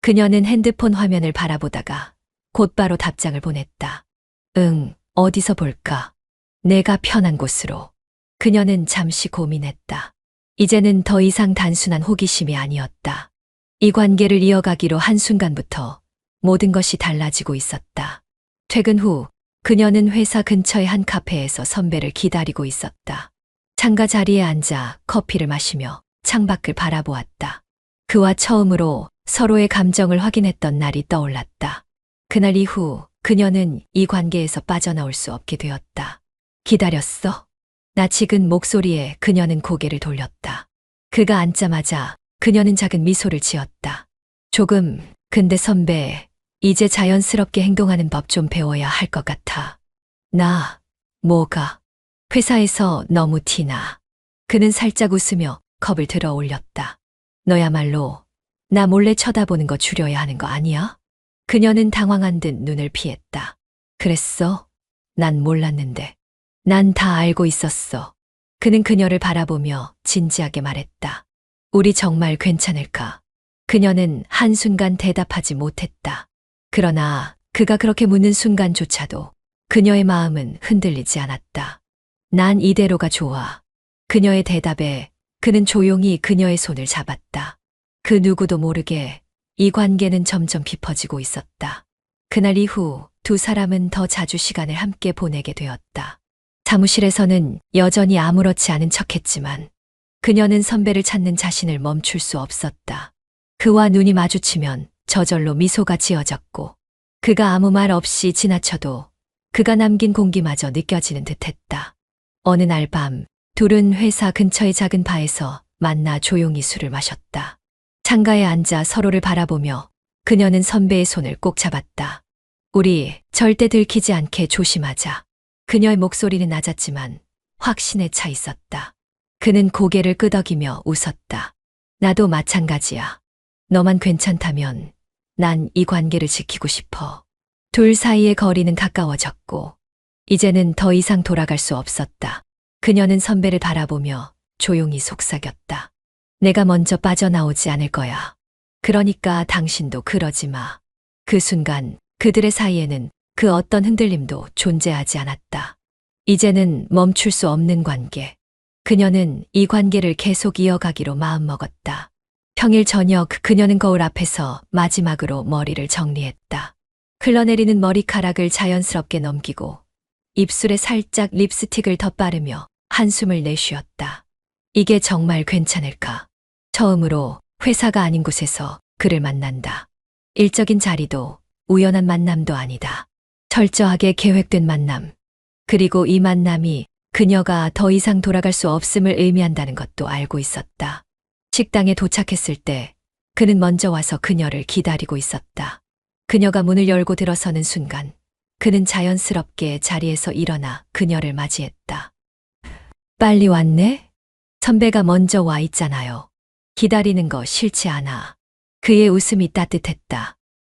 그녀는 핸드폰 화면을 바라보다가 곧바로 답장을 보냈다. 응, 어디서 볼까? 내가 편한 곳으로. 그녀는 잠시 고민했다. 이제는 더 이상 단순한 호기심이 아니었다. 이 관계를 이어가기로 한순간부터 모든 것이 달라지고 있었다. 퇴근 후 그녀는 회사 근처의 한 카페에서 선배를 기다리고 있었다. 창가 자리에 앉아 커피를 마시며 창밖을 바라보았다. 그와 처음으로 서로의 감정을 확인했던 날이 떠올랐다. 그날 이후 그녀는 이 관계에서 빠져나올 수 없게 되었다. 기다렸어? 나 지금 목소리에 그녀는 고개를 돌렸다. 그가 앉자마자 그녀는 작은 미소를 지었다. 조금, 근데 선배, 이제 자연스럽게 행동하는 법 좀 배워야 할 것 같아. 뭐가? 회사에서 너무 티나. 그는 살짝 웃으며 컵을 들어 올렸다. 너야말로 나 몰래 쳐다보는 거 줄여야 하는 거 아니야? 그녀는 당황한 듯 눈을 피했다. 그랬어? 난 몰랐는데. 난 다 알고 있었어. 그는 그녀를 바라보며 진지하게 말했다. 우리 정말 괜찮을까? 그녀는 한순간 대답하지 못했다. 그러나 그가 그렇게 묻는 순간조차도 그녀의 마음은 흔들리지 않았다. 난 이대로가 좋아. 그녀의 대답에 그는 조용히 그녀의 손을 잡았다. 그 누구도 모르게 이 관계는 점점 깊어지고 있었다. 그날 이후 두 사람은 더 자주 시간을 함께 보내게 되었다. 사무실에서는 여전히 아무렇지 않은 척했지만 그녀는 선배를 찾는 자신을 멈출 수 없었다. 그와 눈이 마주치면 저절로 미소가 지어졌고 그가 아무 말 없이 지나쳐도 그가 남긴 공기마저 느껴지는 듯했다. 어느 날 밤 둘은 회사 근처의 작은 바에서 만나 조용히 술을 마셨다. 창가에 앉아 서로를 바라보며 그녀는 선배의 손을 꼭 잡았다. 우리 절대 들키지 않게 조심하자. 그녀의 목소리는 낮았지만 확신에 차 있었다. 그는 고개를 끄덕이며 웃었다. 나도 마찬가지야. 너만 괜찮다면 난 이 관계를 지키고 싶어. 둘 사이의 거리는 가까워졌고 이제는 더 이상 돌아갈 수 없었다. 그녀는 선배를 바라보며 조용히 속삭였다. 내가 먼저 빠져나오지 않을 거야. 그러니까 당신도 그러지 마. 그 순간 그들의 사이에는 그 어떤 흔들림도 존재하지 않았다. 이제는 멈출 수 없는 관계. 그녀는 이 관계를 계속 이어가기로 마음먹었다. 평일 저녁 그녀는 거울 앞에서 마지막으로 머리를 정리했다. 흘러내리는 머리카락을 자연스럽게 넘기고 입술에 살짝 립스틱을 덧바르며 한숨을 내쉬었다. 이게 정말 괜찮을까? 처음으로 회사가 아닌 곳에서 그를 만난다. 일적인 자리도 우연한 만남도 아니다. 철저하게 계획된 만남. 그리고 이 만남이 그녀가 더 이상 돌아갈 수 없음을 의미한다는 것도 알고 있었다. 식당에 도착했을 때 그는 먼저 와서 그녀를 기다리고 있었다. 그녀가 문을 열고 들어서는 순간 그는 자연스럽게 자리에서 일어나 그녀를 맞이했다. 빨리 왔네? 선배가 먼저 와 있잖아요. 기다리는 거 싫지 않아. 그의 웃음이 따뜻했다.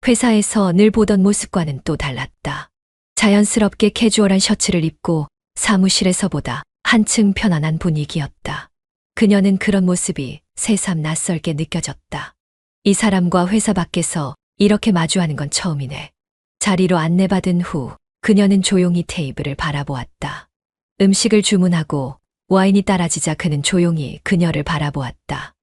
회사에서 늘 보던 모습과는 또 달랐다. 자연스럽게 캐주얼한 셔츠를 입고 사무실에서보다 한층 편안한 분위기였다. 그녀는 그런 모습이 새삼 낯설게 느껴졌다. 이 사람과 회사 밖에서 이렇게 마주하는 건 처음이네. 자리로 안내받은 후 그녀는 조용히 테이블을 바라보았다. 음식을 주문하고 와인이 따라지자 그는 조용히 그녀를 바라보았다.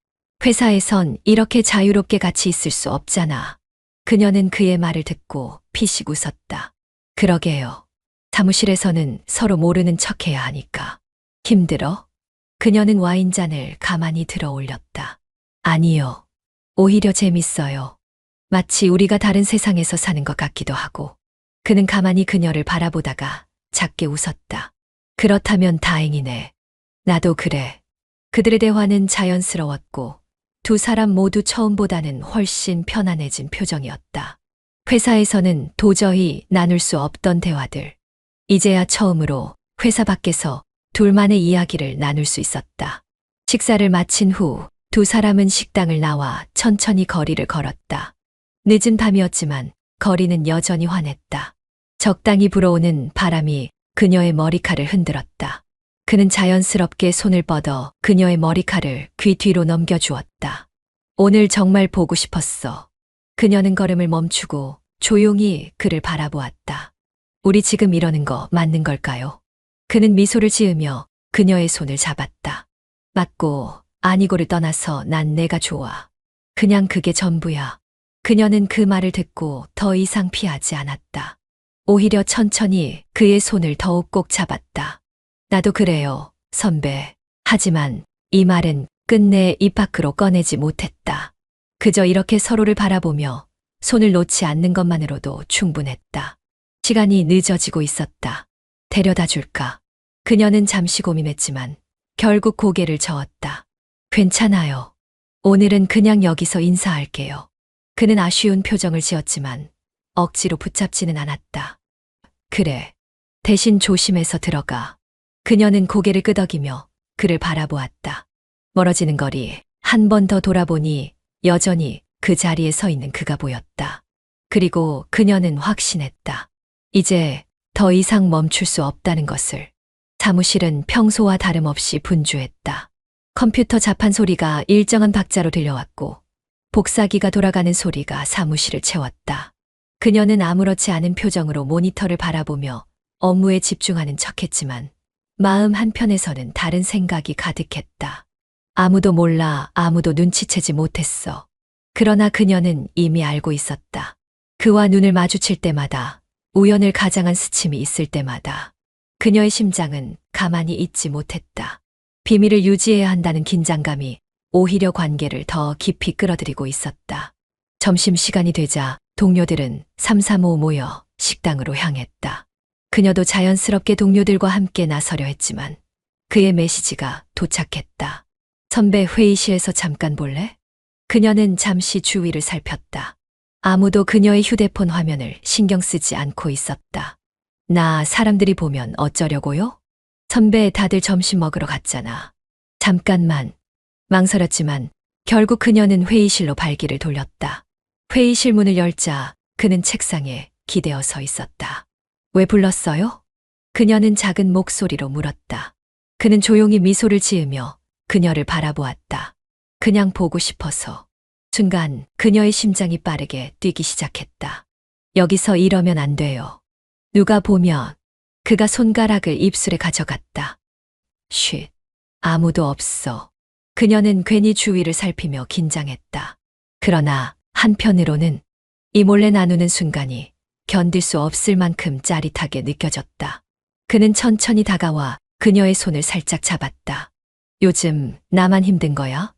회사에선 이렇게 자유롭게 같이 있을 수 없잖아. 그녀는 그의 말을 듣고 피식 웃었다. 그러게요. 사무실에서는 서로 모르는 척해야 하니까. 힘들어? 그녀는 와인잔을 가만히 들어 올렸다. 아니요. 오히려 재밌어요. 마치 우리가 다른 세상에서 사는 것 같기도 하고. 그는 가만히 그녀를 바라보다가 작게 웃었다. 그렇다면 다행이네. 나도 그래. 그들의 대화는 자연스러웠고 두 사람 모두 처음보다는 훨씬 편안해진 표정이었다. 회사에서는 도저히 나눌 수 없던 대화들. 이제야 처음으로 회사 밖에서 둘만의 이야기를 나눌 수 있었다. 식사를 마친 후 두 사람은 식당을 나와 천천히 거리를 걸었다. 늦은 밤이었지만 거리는 여전히 환했다. 적당히 불어오는 바람이 그녀의 머리칼을 흔들었다. 그는 자연스럽게 손을 뻗어 그녀의 머리칼을 귀 뒤로 넘겨주었다. 오늘 정말 보고 싶었어. 그녀는 걸음을 멈추고 조용히 그를 바라보았다. 우리 지금 이러는 거 맞는 걸까요? 그는 미소를 지으며 그녀의 손을 잡았다. 맞고 아니고를 떠나서 난 내가 좋아. 그냥 그게 전부야. 그녀는 그 말을 듣고 더 이상 피하지 않았다. 오히려 천천히 그의 손을 더욱 꼭 잡았다. 나도 그래요, 선배. 하지만 이 말은 끝내 입 밖으로 꺼내지 못했다. 그저 이렇게 서로를 바라보며 손을 놓지 않는 것만으로도 충분했다. 시간이 늦어지고 있었다. 데려다 줄까? 그녀는 잠시 고민했지만 결국 고개를 저었다. 괜찮아요. 오늘은 그냥 여기서 인사할게요. 그는 아쉬운 표정을 지었지만 억지로 붙잡지는 않았다. 그래. 대신 조심해서 들어가. 그녀는 고개를 끄덕이며 그를 바라보았다. 멀어지는 거리, 한 번 더 돌아보니 여전히 그 자리에 서 있는 그가 보였다. 그리고 그녀는 확신했다. 이제 더 이상 멈출 수 없다는 것을. 사무실은 평소와 다름없이 분주했다. 컴퓨터 자판 소리가 일정한 박자로 들려왔고 복사기가 돌아가는 소리가 사무실을 채웠다. 그녀는 아무렇지 않은 표정으로 모니터를 바라보며 업무에 집중하는 척했지만 마음 한편에서는 다른 생각이 가득했다. 아무도 몰라, 아무도 눈치채지 못했어. 그러나 그녀는 이미 알고 있었다. 그와 눈을 마주칠 때마다, 우연을 가장한 스침이 있을 때마다 그녀의 심장은 가만히 있지 못했다. 비밀을 유지해야 한다는 긴장감이 오히려 관계를 더 깊이 끌어들이고 있었다. 점심시간이 되자 동료들은 삼삼오오 모여 식당으로 향했다. 그녀도 자연스럽게 동료들과 함께 나서려 했지만 그의 메시지가 도착했다. 선배, 회의실에서 잠깐 볼래? 그녀는 잠시 주위를 살폈다. 아무도 그녀의 휴대폰 화면을 신경 쓰지 않고 있었다. 나 사람들이 보면 어쩌려고요? 선배, 다들 점심 먹으러 갔잖아. 잠깐만. 망설였지만 결국 그녀는 회의실로 발길을 돌렸다. 회의실 문을 열자 그는 책상에 기대어 서 있었다. 왜 불렀어요? 그녀는 작은 목소리로 물었다. 그는 조용히 미소를 지으며 그녀를 바라보았다. 그냥 보고 싶어서. 순간 그녀의 심장이 빠르게 뛰기 시작했다. 여기서 이러면 안 돼요. 누가 보면. 그가 손가락을 입술에 가져갔다. 쉿. 아무도 없어. 그녀는 괜히 주위를 살피며 긴장했다. 그러나 한편으로는 이 몰래 나누는 순간이 견딜 수 없을 만큼 짜릿하게 느껴졌다. 그는 천천히 다가와 그녀의 손을 살짝 잡았다. 요즘 나만 힘든 거야?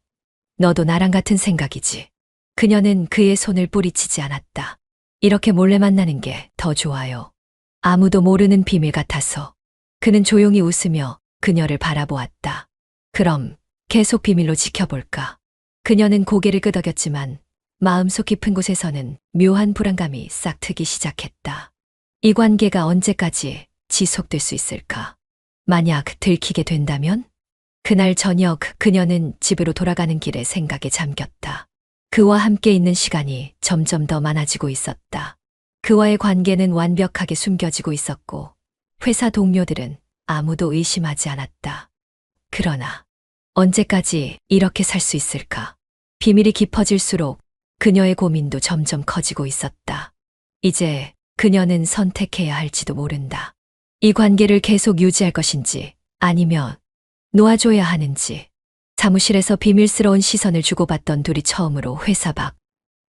너도 나랑 같은 생각이지. 그녀는 그의 손을 뿌리치지 않았다. 이렇게 몰래 만나는 게 더 좋아요. 아무도 모르는 비밀 같아서. 그는 조용히 웃으며 그녀를 바라보았다. 그럼 계속 비밀로 지켜볼까? 그녀는 고개를 끄덕였지만 마음속 깊은 곳에서는 묘한 불안감이 싹 트기 시작했다. 이 관계가 언제까지 지속될 수 있을까? 만약 들키게 된다면? 그날 저녁 그녀는 집으로 돌아가는 길에 생각에 잠겼다. 그와 함께 있는 시간이 점점 더 많아지고 있었다. 그와의 관계는 완벽하게 숨겨지고 있었고 회사 동료들은 아무도 의심하지 않았다. 그러나 언제까지 이렇게 살 수 있을까? 비밀이 깊어질수록 그녀의 고민도 점점 커지고 있었다. 이제 그녀는 선택해야 할지도 모른다. 이 관계를 계속 유지할 것인지 아니면 놓아줘야 하는지. 사무실에서 비밀스러운 시선을 주고받던 둘이 처음으로 회사 밖,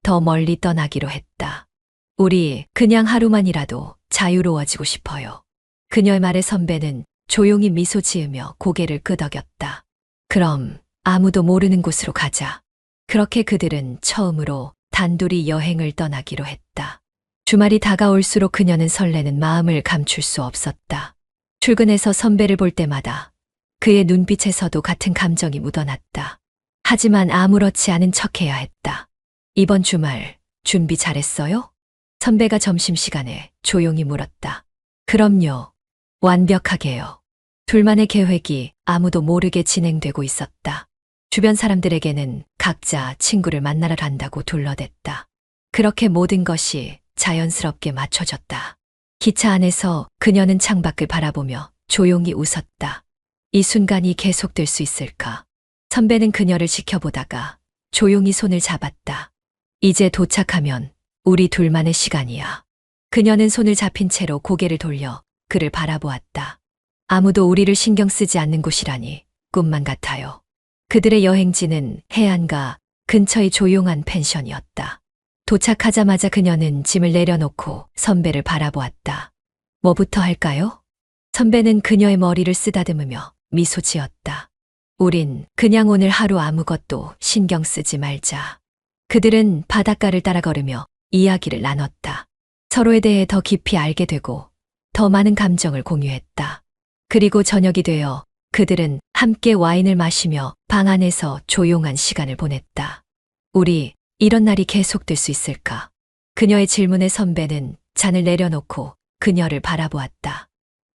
더 멀리 떠나기로 했다. 우리 그냥 하루만이라도 자유로워지고 싶어요. 그녀의 말에 선배는 조용히 미소 지으며 고개를 끄덕였다. 그럼 아무도 모르는 곳으로 가자. 그렇게 그들은 처음으로 단둘이 여행을 떠나기로 했다. 주말이 다가올수록 그녀는 설레는 마음을 감출 수 없었다. 출근해서 선배를 볼 때마다 그의 눈빛에서도 같은 감정이 묻어났다. 하지만 아무렇지 않은 척해야 했다. 이번 주말 준비 잘했어요? 선배가 점심시간에 조용히 물었다. 그럼요. 완벽하게요. 둘만의 계획이 아무도 모르게 진행되고 있었다. 주변 사람들에게는 각자 친구를 만나러 간다고 둘러댔다. 그렇게 모든 것이 자연스럽게 맞춰졌다. 기차 안에서 그녀는 창밖을 바라보며 조용히 웃었다. 이 순간이 계속될 수 있을까? 선배는 그녀를 지켜보다가 조용히 손을 잡았다. 이제 도착하면 우리 둘만의 시간이야. 그녀는 손을 잡힌 채로 고개를 돌려 그를 바라보았다. 아무도 우리를 신경 쓰지 않는 곳이라니 꿈만 같아요. 그들의 여행지는 해안가 근처의 조용한 펜션이었다. 도착하자마자 그녀는 짐을 내려놓고 선배를 바라보았다. 뭐부터 할까요? 선배는 그녀의 머리를 쓰다듬으며 미소 지었다. 우린 그냥 오늘 하루 아무것도 신경 쓰지 말자. 그들은 바닷가를 따라 걸으며 이야기를 나눴다. 서로에 대해 더 깊이 알게 되고 더 많은 감정을 공유했다. 그리고 저녁이 되어 그들은 함께 와인을 마시며 방 안에서 조용한 시간을 보냈다. 우리 이런 날이 계속될 수 있을까? 그녀의 질문에 선배는 잔을 내려놓고 그녀를 바라보았다.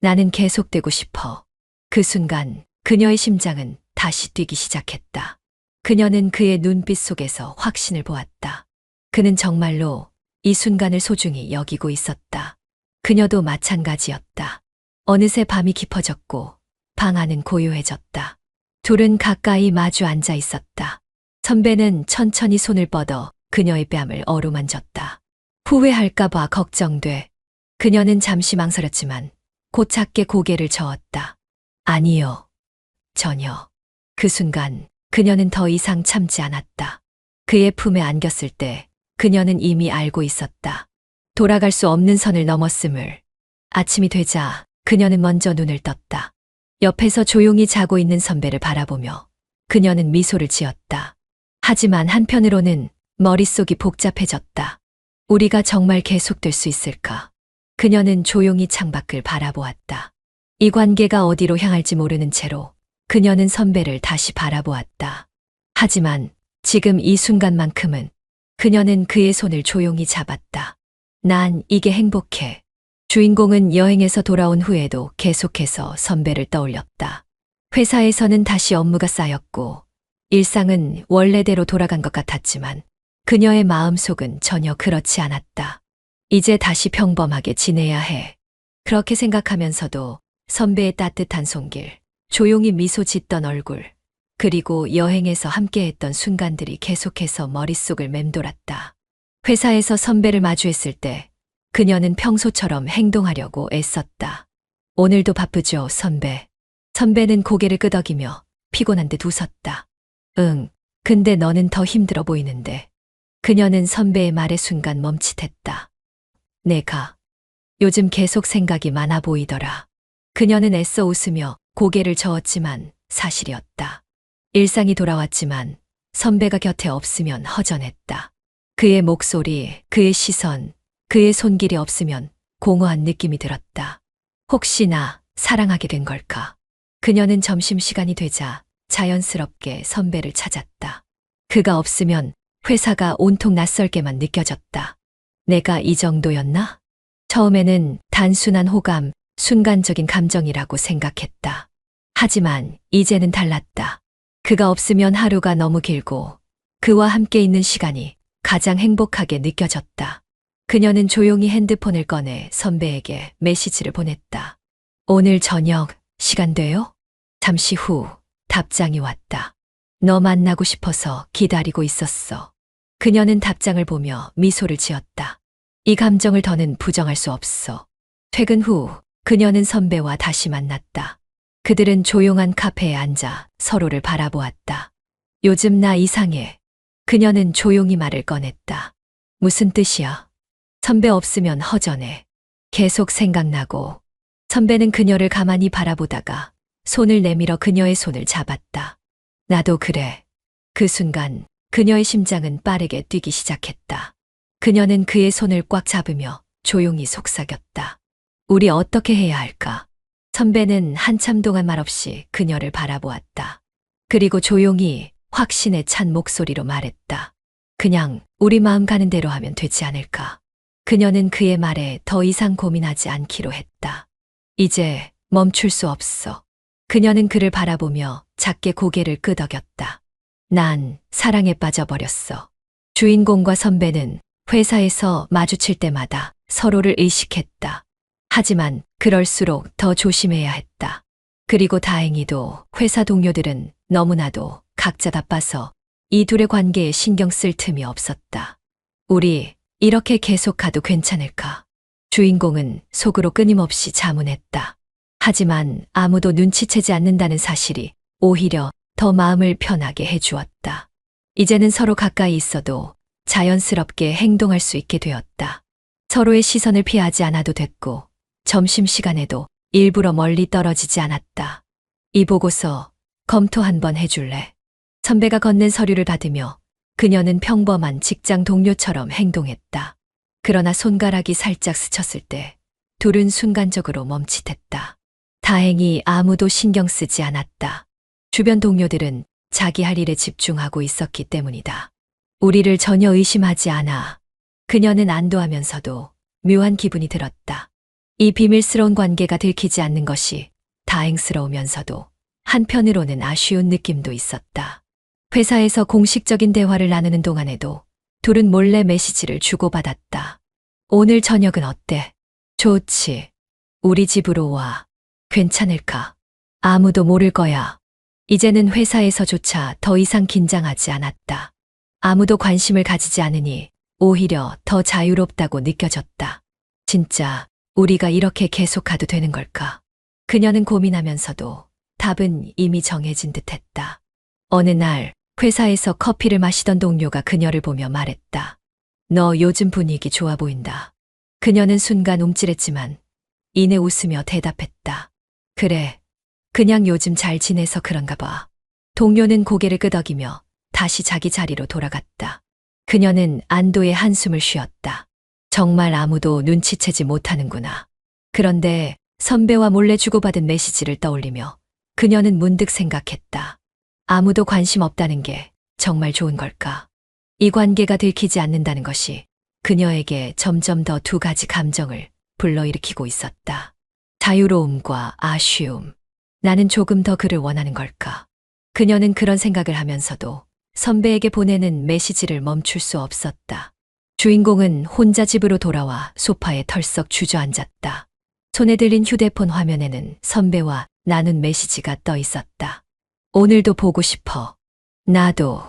나는 계속되고 싶어. 그 순간 그녀의 심장은 다시 뛰기 시작했다. 그녀는 그의 눈빛 속에서 확신을 보았다. 그는 정말로 이 순간을 소중히 여기고 있었다. 그녀도 마찬가지였다. 어느새 밤이 깊어졌고 방 안은 고요해졌다. 둘은 가까이 마주 앉아 있었다. 선배는 천천히 손을 뻗어 그녀의 뺨을 어루만졌다. 후회할까봐 걱정돼. 그녀는 잠시 망설였지만 곧 작게 고개를 저었다. 아니요. 전혀. 그 순간 그녀는 더 이상 참지 않았다. 그의 품에 안겼을 때 그녀는 이미 알고 있었다. 돌아갈 수 없는 선을 넘었음을. 아침이 되자 그녀는 먼저 눈을 떴다. 옆에서 조용히 자고 있는 선배를 바라보며 그녀는 미소를 지었다. 하지만 한편으로는 머릿속이 복잡해졌다. 우리가 정말 계속될 수 있을까? 그녀는 조용히 창밖을 바라보았다. 이 관계가 어디로 향할지 모르는 채로 그녀는 선배를 다시 바라보았다. 하지만 지금 이 순간만큼은 그녀는 그의 손을 조용히 잡았다. 난 이게 행복해. 주인공은 여행에서 돌아온 후에도 계속해서 선배를 떠올렸다. 회사에서는 다시 업무가 쌓였고 일상은 원래대로 돌아간 것 같았지만 그녀의 마음속은 전혀 그렇지 않았다. 이제 다시 평범하게 지내야 해. 그렇게 생각하면서도 선배의 따뜻한 손길, 조용히 미소 짓던 얼굴, 그리고 여행에서 함께했던 순간들이 계속해서 머릿속을 맴돌았다. 회사에서 선배를 마주했을 때 그녀는 평소처럼 행동하려고 애썼다. 오늘도 바쁘죠, 선배. 선배는 고개를 끄덕이며 피곤한 듯 웃었다. 응, 근데 너는 더 힘들어 보이는데. 그녀는 선배의 말에 순간 멈칫했다. 내가 요즘 계속 생각이 많아 보이더라. 그녀는 애써 웃으며 고개를 저었지만 사실이었다. 일상이 돌아왔지만 선배가 곁에 없으면 허전했다. 그의 목소리, 그의 시선, 그의 손길이 없으면 공허한 느낌이 들었다. 혹시 나 사랑하게 된 걸까? 그녀는 점심시간이 되자 자연스럽게 선배를 찾았다. 그가 없으면 회사가 온통 낯설게만 느껴졌다. 내가 이 정도였나? 처음에는 단순한 호감, 순간적인 감정이라고 생각했다. 하지만 이제는 달랐다. 그가 없으면 하루가 너무 길고 그와 함께 있는 시간이 가장 행복하게 느껴졌다. 그녀는 조용히 핸드폰을 꺼내 선배에게 메시지를 보냈다. 오늘 저녁 시간 돼요? 잠시 후 답장이 왔다. 너 만나고 싶어서 기다리고 있었어. 그녀는 답장을 보며 미소를 지었다. 이 감정을 더는 부정할 수 없어. 퇴근 후 그녀는 선배와 다시 만났다. 그들은 조용한 카페에 앉아 서로를 바라보았다. 요즘 나 이상해. 그녀는 조용히 말을 꺼냈다. 무슨 뜻이야? 선배 없으면 허전해. 계속 생각나고. 선배는 그녀를 가만히 바라보다가 손을 내밀어 그녀의 손을 잡았다. 나도 그래. 그 순간 그녀의 심장은 빠르게 뛰기 시작했다. 그녀는 그의 손을 꽉 잡으며 조용히 속삭였다. 우리 어떻게 해야 할까? 선배는 한참 동안 말없이 그녀를 바라보았다. 그리고 조용히 확신에 찬 목소리로 말했다. 그냥 우리 마음 가는 대로 하면 되지 않을까? 그녀는 그의 말에 더 이상 고민하지 않기로 했다. 이제 멈출 수 없어. 그녀는 그를 바라보며 작게 고개를 끄덕였다. 난 사랑에 빠져버렸어. 주인공과 선배는 회사에서 마주칠 때마다 서로를 의식했다. 하지만 그럴수록 더 조심해야 했다. 그리고 다행히도 회사 동료들은 너무나도 각자 바빠서 이 둘의 관계에 신경 쓸 틈이 없었다. 우리 이렇게 계속 가도 괜찮을까? 주인공은 속으로 끊임없이 자문했다. 하지만 아무도 눈치채지 않는다는 사실이 오히려 더 마음을 편하게 해주었다. 이제는 서로 가까이 있어도 자연스럽게 행동할 수 있게 되었다. 서로의 시선을 피하지 않아도 됐고 점심시간에도 일부러 멀리 떨어지지 않았다. 이 보고서 검토 한번 해줄래? 선배가 건넨 서류를 받으며 그녀는 평범한 직장 동료처럼 행동했다. 그러나 손가락이 살짝 스쳤을 때 둘은 순간적으로 멈칫했다. 다행히 아무도 신경 쓰지 않았다. 주변 동료들은 자기 할 일에 집중하고 있었기 때문이다. 우리를 전혀 의심하지 않아. 그녀는 안도하면서도 묘한 기분이 들었다. 이 비밀스러운 관계가 들키지 않는 것이 다행스러우면서도 한편으로는 아쉬운 느낌도 있었다. 회사에서 공식적인 대화를 나누는 동안에도 둘은 몰래 메시지를 주고받았다. 오늘 저녁은 어때? 좋지. 우리 집으로 와. 괜찮을까? 아무도 모를 거야. 이제는 회사에서조차 더 이상 긴장하지 않았다. 아무도 관심을 가지지 않으니 오히려 더 자유롭다고 느껴졌다. 진짜 우리가 이렇게 계속 가도 되는 걸까? 그녀는 고민하면서도 답은 이미 정해진 듯 했다. 어느 날 회사에서 커피를 마시던 동료가 그녀를 보며 말했다. 너 요즘 분위기 좋아 보인다. 그녀는 순간 움찔했지만 이내 웃으며 대답했다. 그래, 그냥 요즘 잘 지내서 그런가 봐. 동료는 고개를 끄덕이며 다시 자기 자리로 돌아갔다. 그녀는 안도의 한숨을 쉬었다. 정말 아무도 눈치채지 못하는구나. 그런데 선배와 몰래 주고받은 메시지를 떠올리며 그녀는 문득 생각했다. 아무도 관심 없다는 게 정말 좋은 걸까? 이 관계가 들키지 않는다는 것이 그녀에게 점점 더 두 가지 감정을 불러일으키고 있었다. 자유로움과 아쉬움. 나는 조금 더 그를 원하는 걸까? 그녀는 그런 생각을 하면서도 선배에게 보내는 메시지를 멈출 수 없었다. 주인공은 혼자 집으로 돌아와 소파에 털썩 주저앉았다. 손에 들린 휴대폰 화면에는 선배와 나눈 메시지가 떠 있었다. 오늘도 보고 싶어. 나도.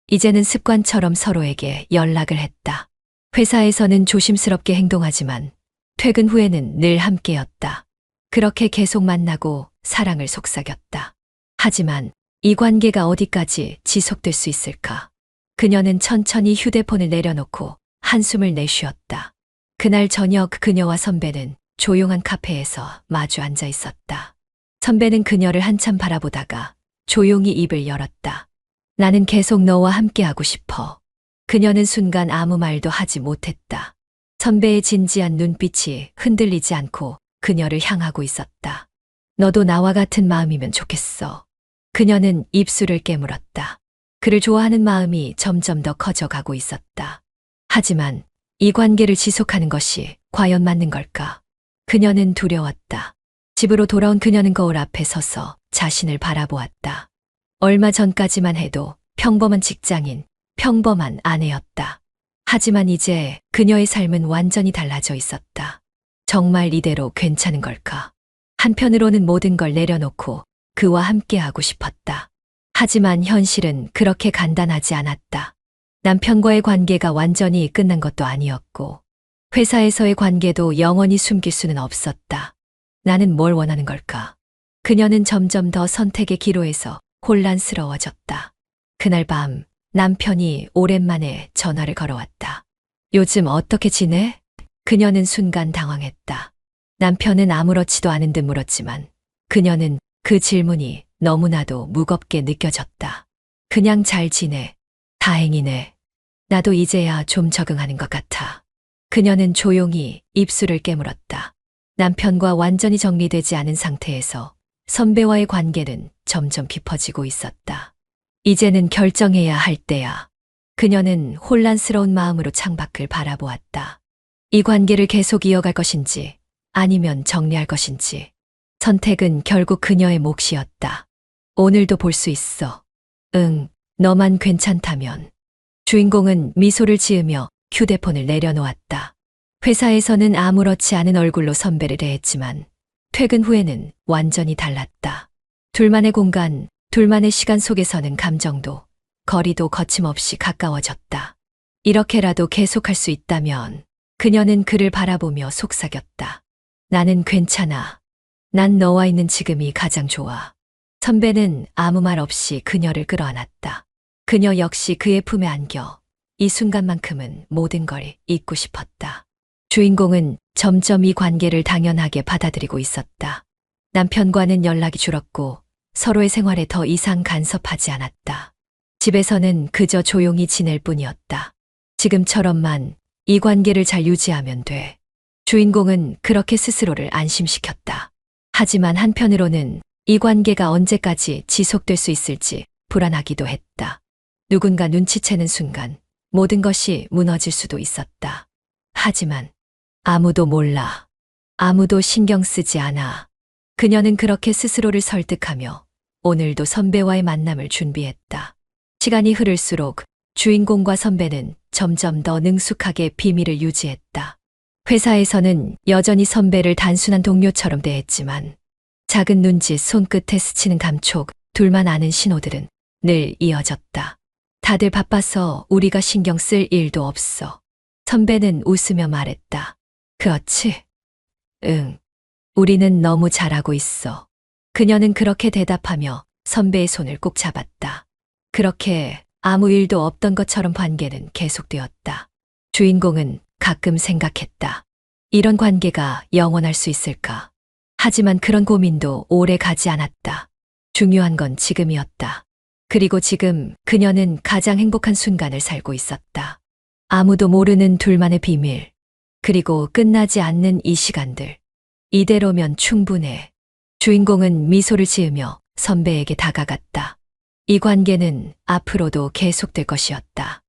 이제는 습관처럼 서로에게 연락을 했다. 회사에서는 조심스럽게 행동하지만 퇴근 후에는 늘 함께였다. 그렇게 계속 만나고 사랑을 속삭였다. 하지만 이 관계가 어디까지 지속될 수 있을까? 그녀는 천천히 휴대폰을 내려놓고 한숨을 내쉬었다. 그날 저녁 그녀와 선배는 조용한 카페에서 마주 앉아 있었다. 선배는 그녀를 한참 바라보다가 조용히 입을 열었다. 나는 계속 너와 함께하고 싶어. 그녀는 순간 아무 말도 하지 못했다. 선배의 진지한 눈빛이 흔들리지 않고 그녀를 향하고 있었다. 너도 나와 같은 마음이면 좋겠어. 그녀는 입술을 깨물었다. 그를 좋아하는 마음이 점점 더 커져가고 있었다. 하지만 이 관계를 지속하는 것이 과연 맞는 걸까? 그녀는 두려웠다. 집으로 돌아온 그녀는 거울 앞에 서서 자신을 바라보았다. 얼마 전까지만 해도 평범한 직장인, 평범한 아내였다. 하지만 이제 그녀의 삶은 완전히 달라져 있었다. 정말 이대로 괜찮은 걸까? 한편으로는 모든 걸 내려놓고 그와 함께하고 싶었다. 하지만 현실은 그렇게 간단하지 않았다. 남편과의 관계가 완전히 끝난 것도 아니었고 회사에서의 관계도 영원히 숨길 수는 없었다. 나는 뭘 원하는 걸까? 그녀는 점점 더 선택의 기로에서 혼란스러워졌다. 그날 밤 남편이 오랜만에 전화를 걸어왔다. 요즘 어떻게 지내? 그녀는 순간 당황했다. 남편은 아무렇지도 않은 듯 물었지만 그녀는 그 질문이 너무나도 무겁게 느껴졌다. 그냥 잘 지내. 다행이네. 나도 이제야 좀 적응하는 것 같아. 그녀는 조용히 입술을 깨물었다. 남편과 완전히 정리되지 않은 상태에서 선배와의 관계는 점점 깊어지고 있었다. 이제는 결정해야 할 때야. 그녀는 혼란스러운 마음으로 창밖을 바라보았다. 이 관계를 계속 이어갈 것인지 아니면 정리할 것인지. 선택은 결국 그녀의 몫이었다. 오늘도 볼 수 있어. 응, 너만 괜찮다면. 주인공은 미소를 지으며 휴대폰을 내려놓았다. 회사에서는 아무렇지 않은 얼굴로 선배를 대했지만 퇴근 후에는 완전히 달랐다. 둘만의 공간, 둘만의 시간 속에서는 감정도, 거리도 거침없이 가까워졌다. 이렇게라도 계속할 수 있다면 그녀는 그를 바라보며 속삭였다. 나는 괜찮아. 난 너와 있는 지금이 가장 좋아. 선배는 아무 말 없이 그녀를 끌어안았다. 그녀 역시 그의 품에 안겨 이 순간만큼은 모든 걸 잊고 싶었다. 주인공은 점점 이 관계를 당연하게 받아들이고 있었다. 남편과는 연락이 줄었고 서로의 생활에 더 이상 간섭하지 않았다. 집에서는 그저 조용히 지낼 뿐이었다. 지금처럼만 이 관계를 잘 유지하면 돼. 주인공은 그렇게 스스로를 안심시켰다. 하지만 한편으로는 이 관계가 언제까지 지속될 수 있을지 불안하기도 했다. 누군가 눈치채는 순간 모든 것이 무너질 수도 있었다. 하지만 아무도 몰라. 아무도 신경 쓰지 않아. 그녀는 그렇게 스스로를 설득하며 오늘도 선배와의 만남을 준비했다. 시간이 흐를수록 주인공과 선배는 점점 더 능숙하게 비밀을 유지했다. 회사에서는 여전히 선배를 단순한 동료처럼 대했지만 작은 눈짓, 손끝에 스치는 감촉, 둘만 아는 신호들은 늘 이어졌다. 다들 바빠서 우리가 신경 쓸 일도 없어. 선배는 웃으며 말했다. 그렇지. 응. 우리는 너무 잘하고 있어. 그녀는 그렇게 대답하며 선배의 손을 꼭 잡았다. 그렇게 아무 일도 없던 것처럼 관계는 계속되었다. 주인공은 가끔 생각했다. 이런 관계가 영원할 수 있을까? 하지만 그런 고민도 오래 가지 않았다. 중요한 건 지금이었다. 그리고 지금 그녀는 가장 행복한 순간을 살고 있었다. 아무도 모르는 둘만의 비밀. 그리고 끝나지 않는 이 시간들. 이대로면 충분해. 주인공은 미소를 지으며 선배에게 다가갔다. 이 관계는 앞으로도 계속될 것이었다.